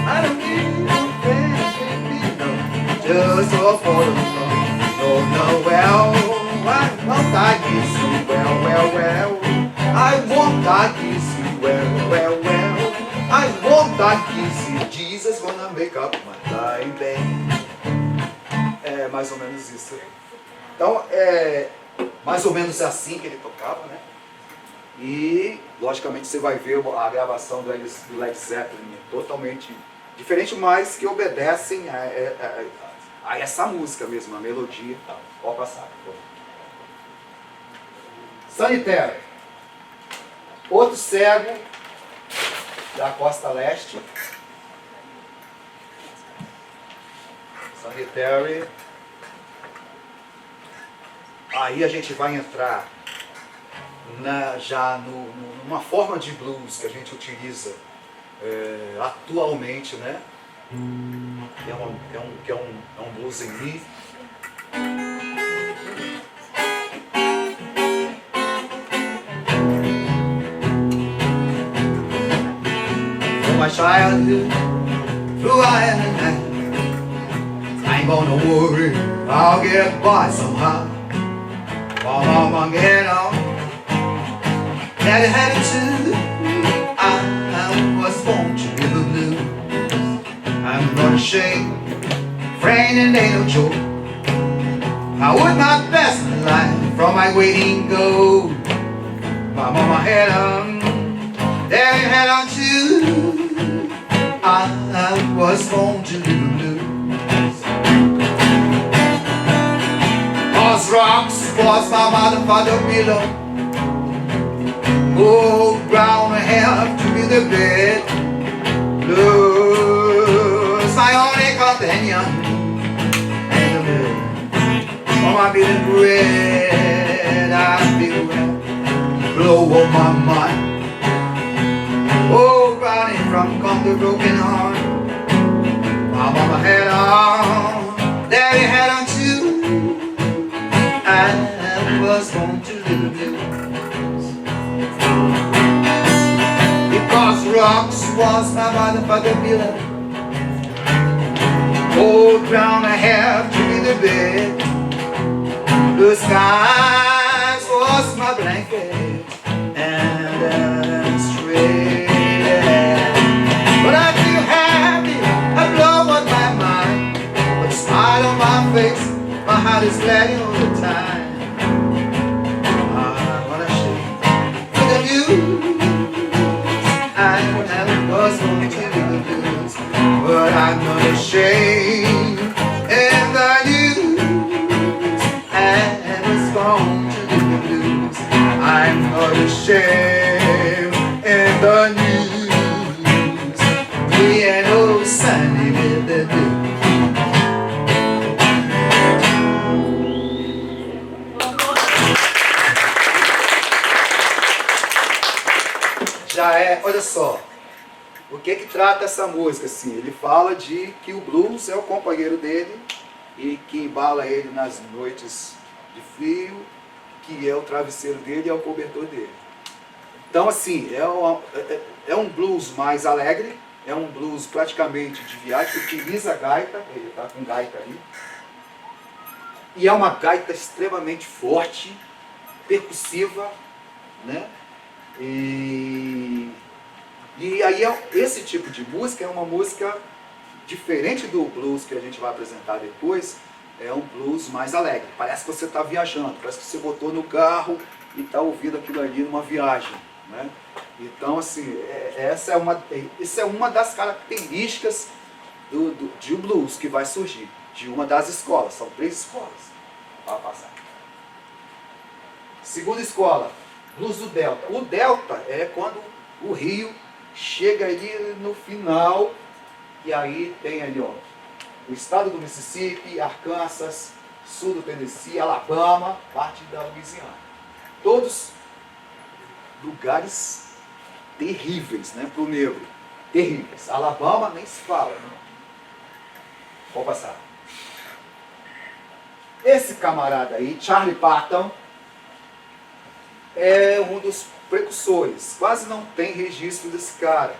I don't need no friends with me, no. Just a photo. No, well, I won't die easy, well. I won't die easy, well. I won't die easy, Jesus gonna make up my time, bem. É mais ou menos isso. Então, é mais ou menos assim que ele tocava, né? E, logicamente, você vai ver a gravação do Led Zeppelin totalmente diferente, mas que obedecem a essa música mesmo, a melodia e tal. Pode passar. Sanitary. Outro cego da costa leste. Sanitary. Aí a gente vai entrar já numa forma de blues que a gente utiliza atualmente, né? É um blues em mi. From my childhood through I ain't gonna worry, I'll get by somehow. While I'm get on, Daddy had it too. I was born to be the blue. I'm not ashamed, friend, and ain't no joke. I would not pass my life from my waiting goal. My mama had on, daddy had on too. I was born to be the blue. Cause rocks was my mother pillow. Oh, brown hair to be the bed. Blues, my only companion. And the milk for my beating bread. I feel well, blow on my mind. Oh, running from the broken heart. My mama had on, daddy had on too. I was born to live the blues. Because rocks was my motherfucking pillow. Old brown I have to be the bed. Blue skies was my blanket. And straight ahead. But I feel happy, I blow on my mind. With a smile on my face, my heart is glad all the time. I wanna shake for the news. I never was going to do the blues, but I'm not ashamed in the news. I was born to do the blues. I'm not ashamed in the news. Me and old Sandy with the blues. Já olha só, o que trata essa música assim? Ele fala de que o blues é o companheiro dele e que embala ele nas noites de frio, que é o travesseiro dele e é o cobertor dele. Então assim, é um blues mais alegre, é um blues praticamente de viagem, que utiliza a gaita, ele está com gaita ali, e é uma gaita extremamente forte, percussiva, né? E aí esse tipo de música é uma música diferente do blues que a gente vai apresentar depois. É um blues mais alegre, parece que você está viajando, parece que você botou no carro e está ouvindo aquilo ali numa viagem, né? Então assim, essa é uma das características de um blues que vai surgir, de uma das escolas, são 3 escolas. Vai passar. Segunda escola, blues do Delta. O Delta é quando o rio chega ali no final, e aí tem ali, ó, o estado do Mississippi, Arkansas, sul do Tennessee, Alabama, parte da Louisiana. Todos lugares terríveis, né, para o negro. Terríveis. Alabama nem se fala. Né? Pode passar. Esse camarada aí, Charlie Parton, é um dos precursores. Quase não tem registro desse cara.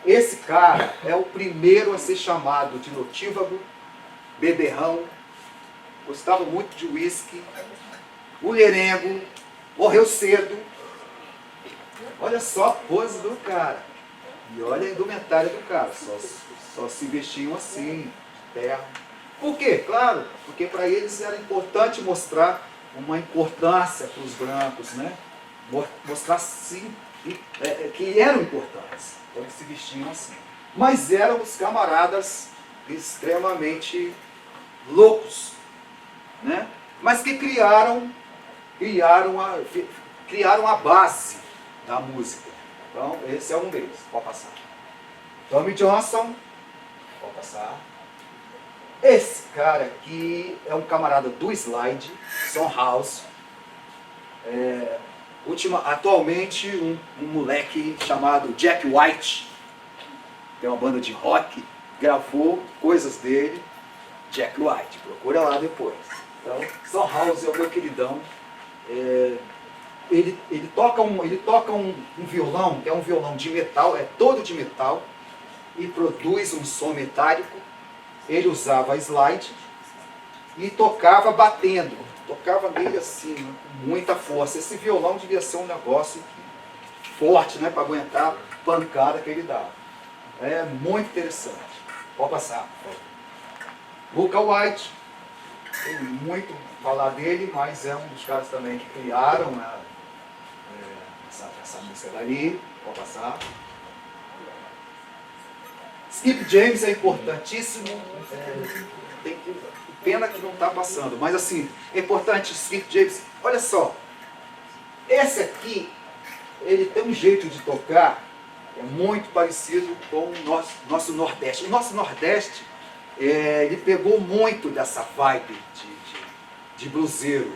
Esse cara é o primeiro a ser chamado de notívago, beberrão, gostava muito de uísque, mulherengo, morreu cedo. Olha só a pose do cara. E olha a indumentária do cara. Só se vestiam assim, de terra. Por quê? Claro, porque para eles era importante mostrar uma importância para os brancos, né? Mostrar sim que eram importantes. Então eles se vestiam assim. Mas eram os camaradas extremamente loucos, né? Mas que criaram a base da música. Então, esse é um deles. Pode passar. Tommy Johnson. Pode passar. Esse cara aqui é um camarada do slide, Son House. Atualmente, um moleque chamado Jack White, tem uma banda de rock, gravou coisas dele. Jack White, procura lá depois. Então, Son House é o meu queridão. Ele toca um violão, que é um violão de metal, é todo de metal, e produz um som metálico. Ele usava slide e tocava batendo, tocava nele assim, né, com muita força. Esse violão devia ser um negócio forte, né, para aguentar a pancada que ele dava. É muito interessante. Pode passar. Booker White, tem muito a falar dele, mas é um dos caras também que criaram, né, essa música dali. Pode passar. Skip James é importantíssimo, pena que não está passando, mas assim, é importante. Skip James, olha só, esse aqui, ele tem um jeito de tocar, é muito parecido com o nosso Nordeste. O nosso Nordeste, ele pegou muito dessa vibe de bluseiro,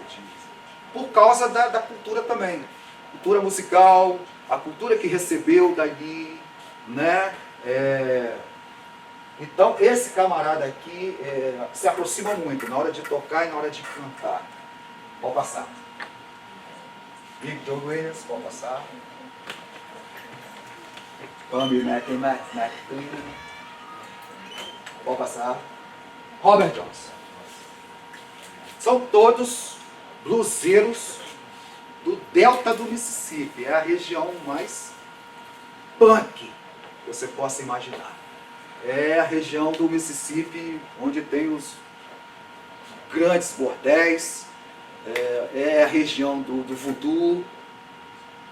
por causa da cultura também, cultura musical, a cultura que recebeu dali, né? Então, esse camarada aqui se aproxima muito na hora de tocar e na hora de cantar. Pode passar. Big Joe Williams, pode passar. Bambi McLean. Pode passar. Robert Johnson. São todos bluseiros do delta do Mississippi. É a região mais punk que você possa imaginar. É a região do Mississippi onde tem os grandes bordéis, é a região do voodoo,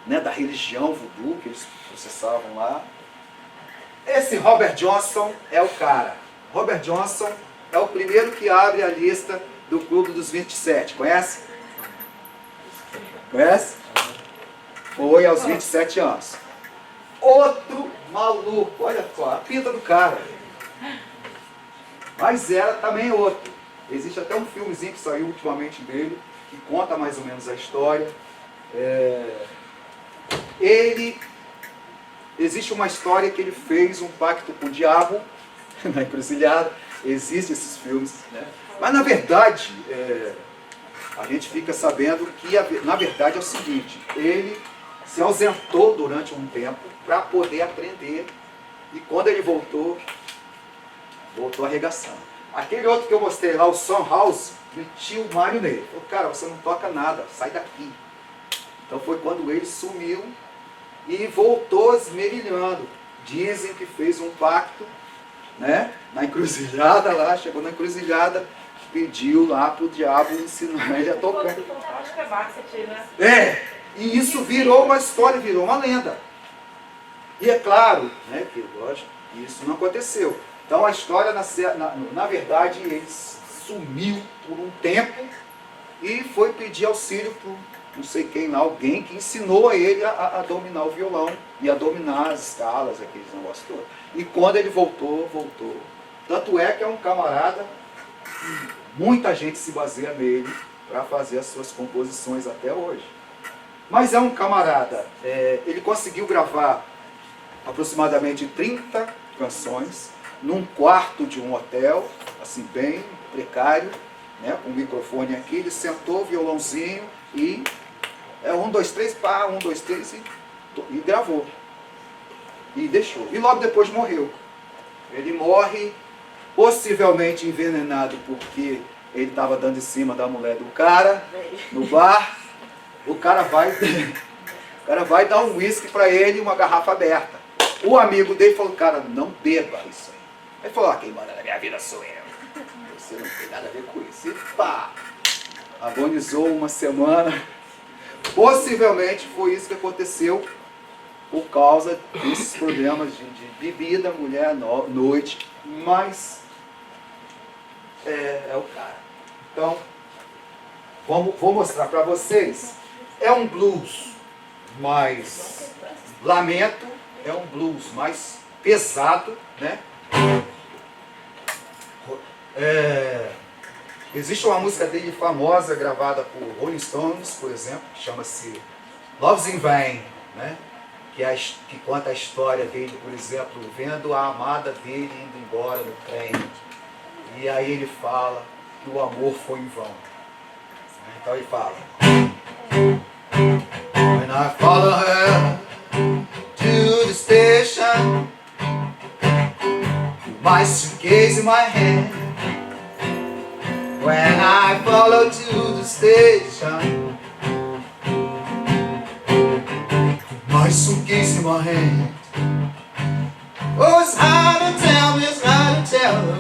né, da religião voodoo que eles processavam lá. Esse Robert Johnson é o cara. Robert Johnson é o primeiro que abre a lista do Clube dos 27. Conhece? Conhece? Foi aos 27 anos. Outro maluco, olha só, a pinta do cara. Mas era também outro. Existe até um filmezinho que saiu ultimamente dele, que conta mais ou menos a história. Existe uma história que ele fez um pacto com o diabo, na encruzilhada. Existem esses filmes, né? Mas na verdade, a gente fica sabendo que na verdade é o seguinte, ele se ausentou durante um tempo para poder aprender, e quando ele voltou arregaçando. Aquele outro que eu mostrei lá, o Son House, metiu o Mário nele. Falou, cara, você não toca nada, sai daqui. Então foi quando ele sumiu e voltou esmerilhando. Dizem que fez um pacto, né, na encruzilhada lá, chegou na encruzilhada, pediu lá pro diabo ensinar ele a tocar. Acho que é marketing, né? E isso virou uma história, virou uma lenda. E é claro, né, que lógico, isso não aconteceu. Então a história, na verdade, ele sumiu por um tempo e foi pedir auxílio para não sei quem lá, alguém que ensinou a ele a dominar o violão e a dominar as escalas, aqueles negócios todos. E quando ele voltou. Tanto é que é um camarada, muita gente se baseia nele para fazer as suas composições até hoje. Mas é um camarada, ele conseguiu gravar aproximadamente 30 canções num quarto de um hotel, assim, bem precário, né, com um microfone aqui. Ele sentou, violãozinho e 1, 2, 3, pá, 1, 2, 3 e gravou. E deixou. E logo depois morreu. Ele morre possivelmente envenenado porque ele estava dando em cima da mulher do cara no bar. O cara vai dar um uísque para ele e uma garrafa aberta. O amigo dele falou, cara, não beba isso aí. Ele falou, quem manda na minha vida sou eu. Você não tem nada a ver com isso. E pá, agonizou uma semana. Possivelmente foi isso que aconteceu por causa desses problemas de bebida, mulher, noite. Mas é o cara. Então, vou mostrar para vocês. É um blues mais lamento, é um blues mais pesado, né? Existe uma música dele famosa, gravada por Rolling Stones, por exemplo, que chama-se Love's in Vain, né? Que conta a história dele, por exemplo, vendo a amada dele indo embora no trem. E aí ele fala que o amor foi em vão. Então ele fala: When I follow her to the station, my suitcase in my hand. When I follow to the station, my suitcase in my hand. Oh, it's hard to tell,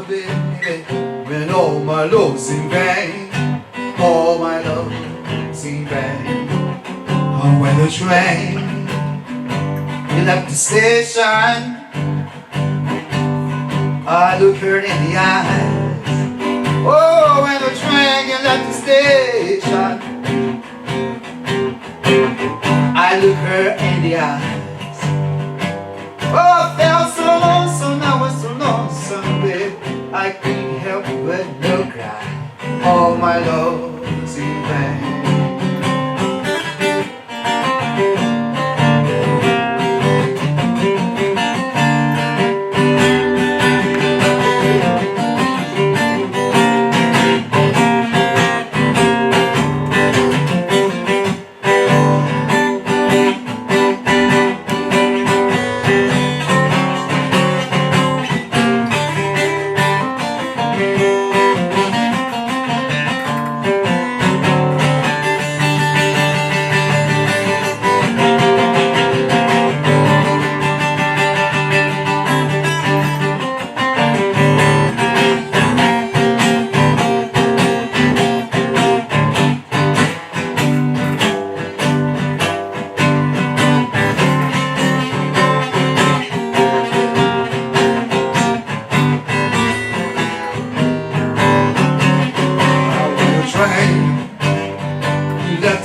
baby, when all my love's in vain, all my love's in vain. Oh, when the train, he left the station, I look her in the eyes. Oh, when the train, he left the station, I look her in the eyes. Oh, I felt so lonesome, I was so lonesome, babe, I couldn't help but no cry. All my love's in vain.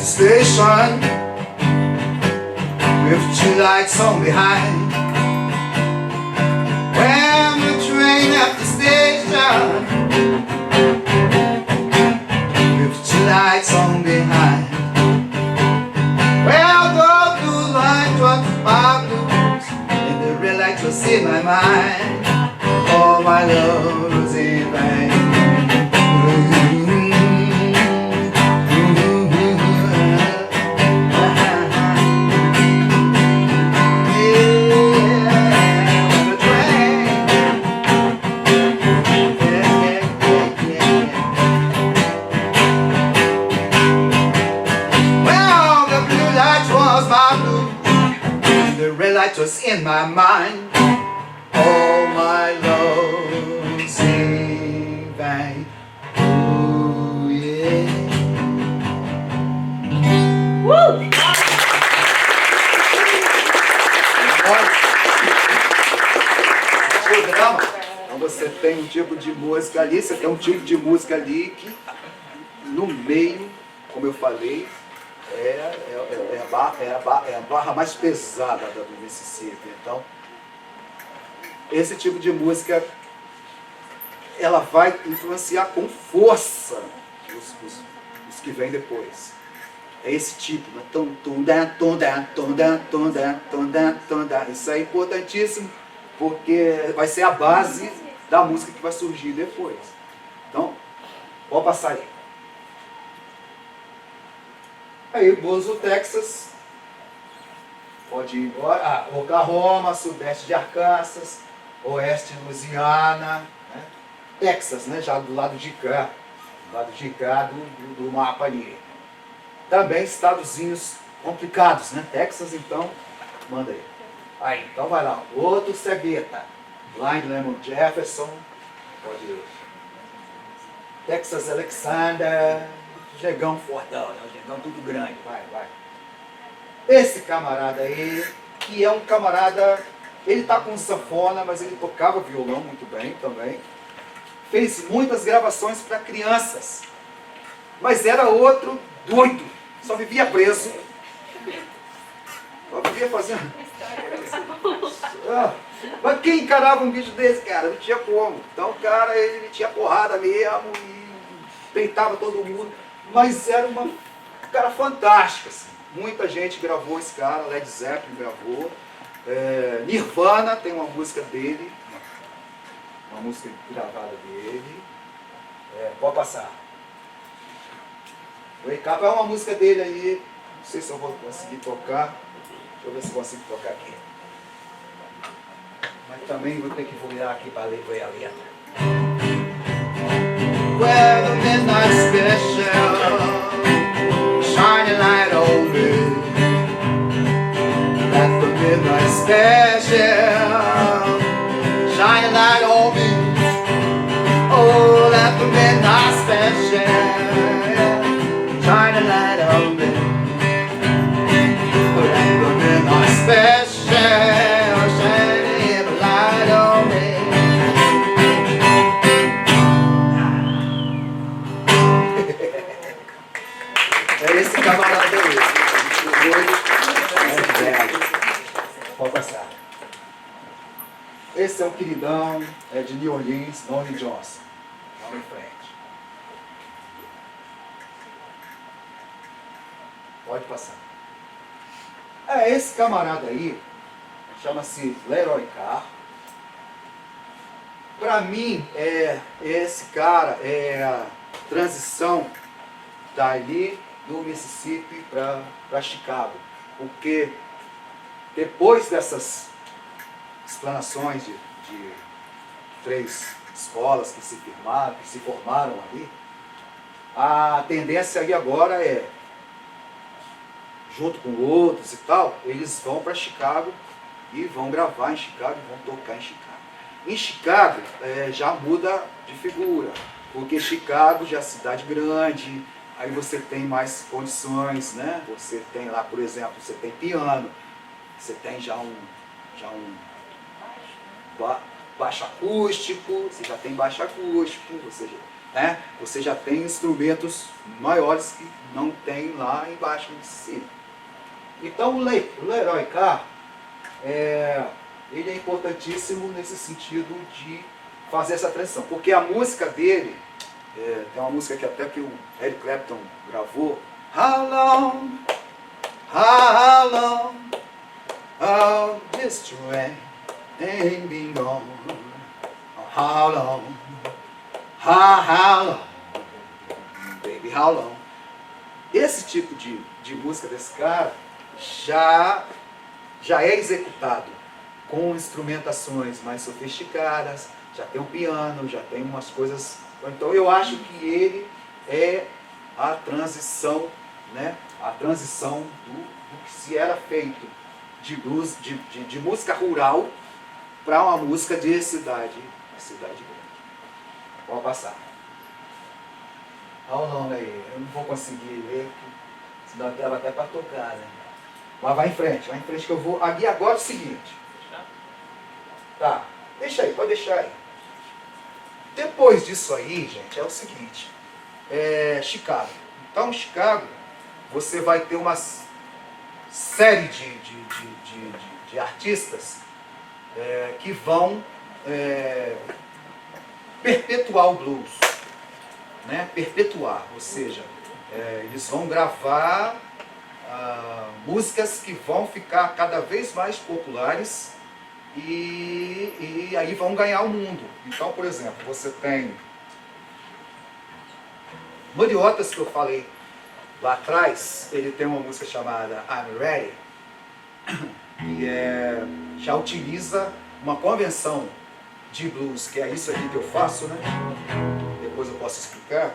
Station with two lights on behind. When the train left the station with two lights on behind. Well, the blue light was my blues and the red light was in my mind. All my love was in vain. Light was in my mind. All my love's in vain. Ooh, yeah. Woo! Então você tem um tipo de música ali, você tem um tipo de música ali que no meio, como eu falei, é a barra mais pesada do Mississippi. Então, esse tipo de música, ela vai influenciar com força os que vêm depois. É esse tipo, né? Tum, tum, dan, tum, dan, tum, dan, tum, dan, tum, dan, tum, dan. Isso é importantíssimo, porque vai ser a base da música que vai surgir depois. Então, pode passar aí. Aí, Bozo, Texas. Pode ir embora. Oklahoma, sudeste de Arkansas, oeste de Louisiana, né? Texas, né? Já do lado de cá. Do lado de cá do mapa ali. Também estadozinhos complicados, né? Texas, então, manda aí. Aí, então vai lá. Outro cegueta. Blind Lemon Jefferson. Pode ir. Texas Alexander. Jegão fortão, né? O Jegão tudo grande. Vai, vai. Esse camarada aí, que é um camarada, ele tá com sanfona, mas ele tocava violão muito bem também. Fez muitas gravações para crianças. Mas era outro doido. Só vivia preso. Só vivia fazendo... Mas quem encarava um vídeo desse, cara? Não tinha como. Então o cara, ele tinha porrada mesmo e peitava todo mundo. Mas era um cara fantástico, assim. Muita gente gravou esse cara, Led Zeppelin gravou. Nirvana tem uma música dele. Uma música gravada dele. Pode passar. Wake Up é uma música dele aí. Não sei se eu vou conseguir tocar. Deixa eu ver se eu consigo tocar aqui. Mas também vou ter que virar aqui para ler a letra. Well, the midnight special, shining light on me. That's the midnight special, shining light on me. Oh, that's the midnight special, shining light on me. Oh, that's the midnight special, shining light on me. É esse camarada aí. Pode passar. Esse é um queridão, é de New Orleans, Lonnie Johnson. Vamos em frente. Pode passar. Esse camarada aí, chama-se Leroy Carr. Para mim, esse cara é a transição dali do Mississippi para Chicago. Porque depois dessas explanações de 3 escolas que se formaram ali, a tendência ali agora é, junto com outros e tal, eles vão para Chicago e vão gravar em Chicago e vão tocar em Chicago. Em Chicago já muda de figura, porque Chicago já é cidade grande, aí você tem mais condições, né? Você tem lá, por exemplo, você tem piano, você tem já um baixo acústico, você já tem baixo acústico, você já tem instrumentos maiores que não tem lá embaixo no Mississippi. Então o Leroy Carr, ele é importantíssimo nesse sentido de fazer essa transição, porque a música dele, tem uma música que até que o Eric Clapton gravou, How long, oh, this train ain't been gone, how long, baby, how long. Esse tipo de música desse cara já é executado com instrumentações mais sofisticadas, já tem um piano, já tem umas coisas. Então eu acho que ele é a transição, né? A transição do que se era feito de blues, de música rural para uma música de cidade grande. Pode passar. Olha o nome aí, eu não vou conseguir ler, senão dava até para tocar, né? Mas vai em frente que eu vou. Aqui agora é o seguinte. Tá, deixa aí, pode deixar aí. Depois disso aí, gente, é o seguinte. Chicago. Então, Chicago, você vai ter uma série de artistas que vão perpetuar o blues. Né? Perpetuar, ou seja, eles vão gravar músicas que vão ficar cada vez mais populares e aí vão ganhar o mundo. Então, por exemplo, você tem Muddy Waters, que eu falei lá atrás, ele tem uma música chamada I'm Ready, que já utiliza uma convenção de blues, que é isso aqui que eu faço, né? Depois eu posso explicar.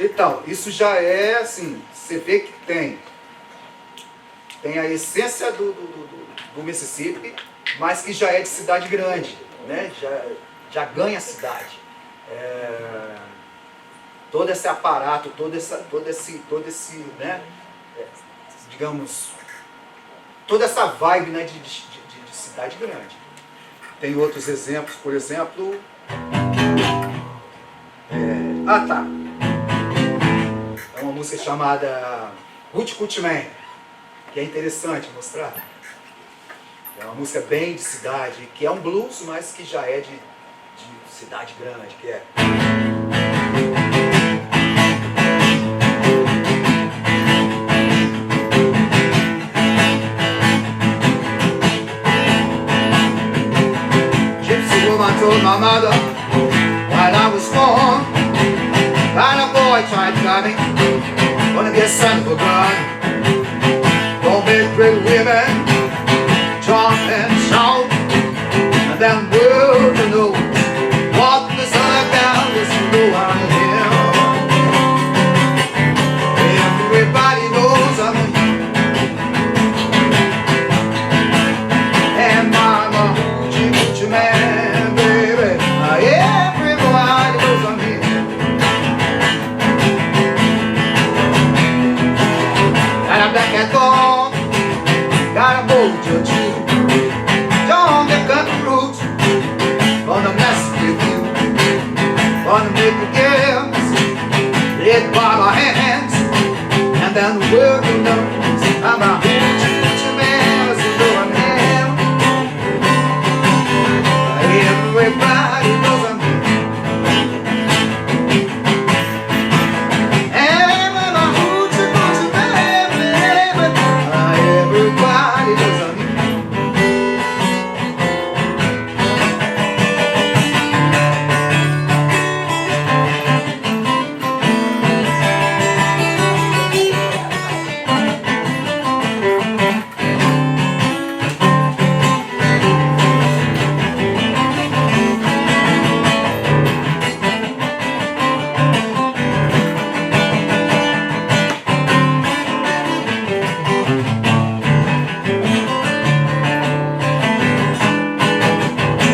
Então, isso já é assim, você vê que tem a essência do Mississippi, mas que já é de cidade grande, né? Já ganha a cidade. Todo esse aparato, todo esse, né? Digamos, toda essa vibe, né? de cidade grande. Tem outros exemplos, por exemplo... É uma música chamada Hoochie Coochie Man, que é interessante mostrar. É uma música bem de cidade, que é um blues, mas que já é de cidade grande, que é... Gypsy woman told my mother when I was born, and a boy tried to got me, gonna be a son of a gun. Don't make pretty women jump and shout, and then world to know what the sun down is low on the hill. Everybody knows I'm a it begins. It by my hands, and then the world knows I'm a hoochie man, so I'm him. Everybody knows I'm him. And I'm a hoochie man, baby. Everybody knows I'm him.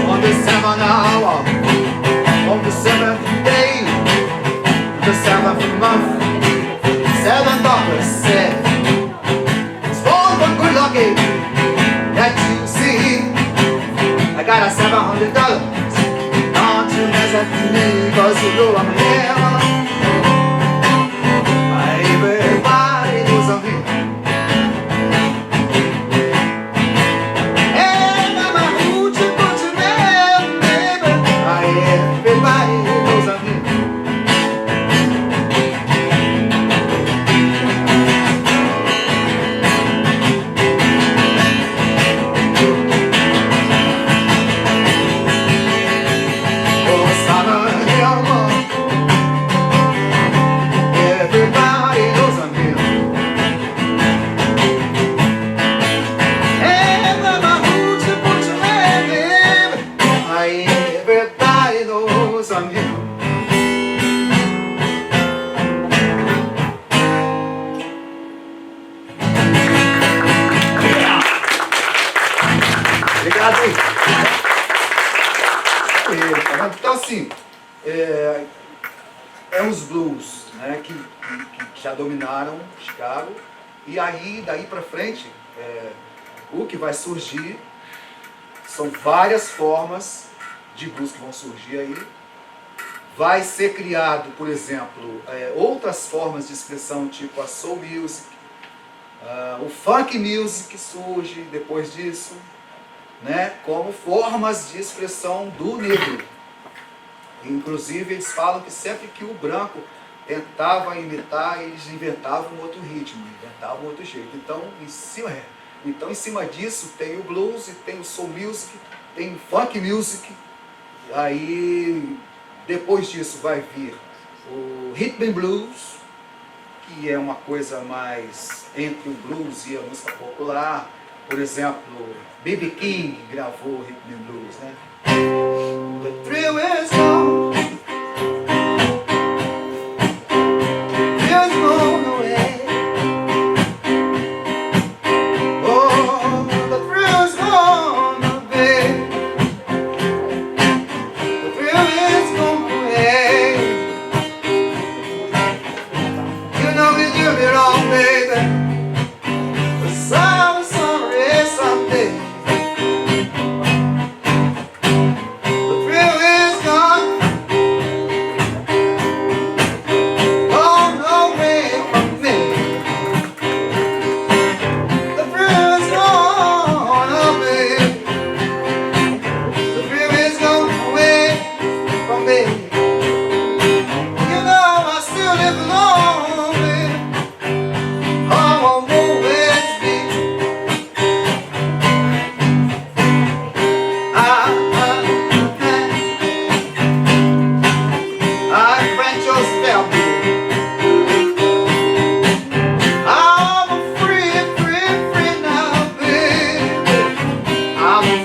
On the 7th hour, on the 7th day, the 7th month, 7 dollars said, it's all the good lucky that you see. I got a $700 on to mess at me, cause you know I'm here. Everybody knows I'm here. And I'm a hoochie coochie man, baby. Everybody knows I'm here. Oh, son of a hell, everybody knows I'm here. And I'm a hoochie coochie man, baby. Everybody knows I'm here. Obrigado aí. Então assim, é uns blues, né, que já dominaram Chicago, e aí daí pra frente o que vai surgir são várias formas de blues que vão surgir aí. Vai ser criado, por exemplo, outras formas de expressão, tipo a soul music, o funk music surge depois disso, né, como formas de expressão do negro. Inclusive eles falam que sempre que o branco tentava imitar, eles inventavam um outro ritmo, inventavam um outro jeito. Então em cima disso tem o blues, e tem o soul music, tem o funk music. Aí depois disso vai vir o rhythm and blues, que é uma coisa mais entre o blues e a música popular. Por exemplo, B.B. King gravou rhythm and blues, né? The thrill is gone, thrill's gone away. Oh, the thrill's gone away. The thrill is gone away. You know you do me wrong, baby, but so sorry someday. The thrill is gone, gone away from me. The thrill is gone away. The thrill is gone away from me. You know I still live alone, baby. I won't always be. I French your spell. I'm a free now, baby. I'm a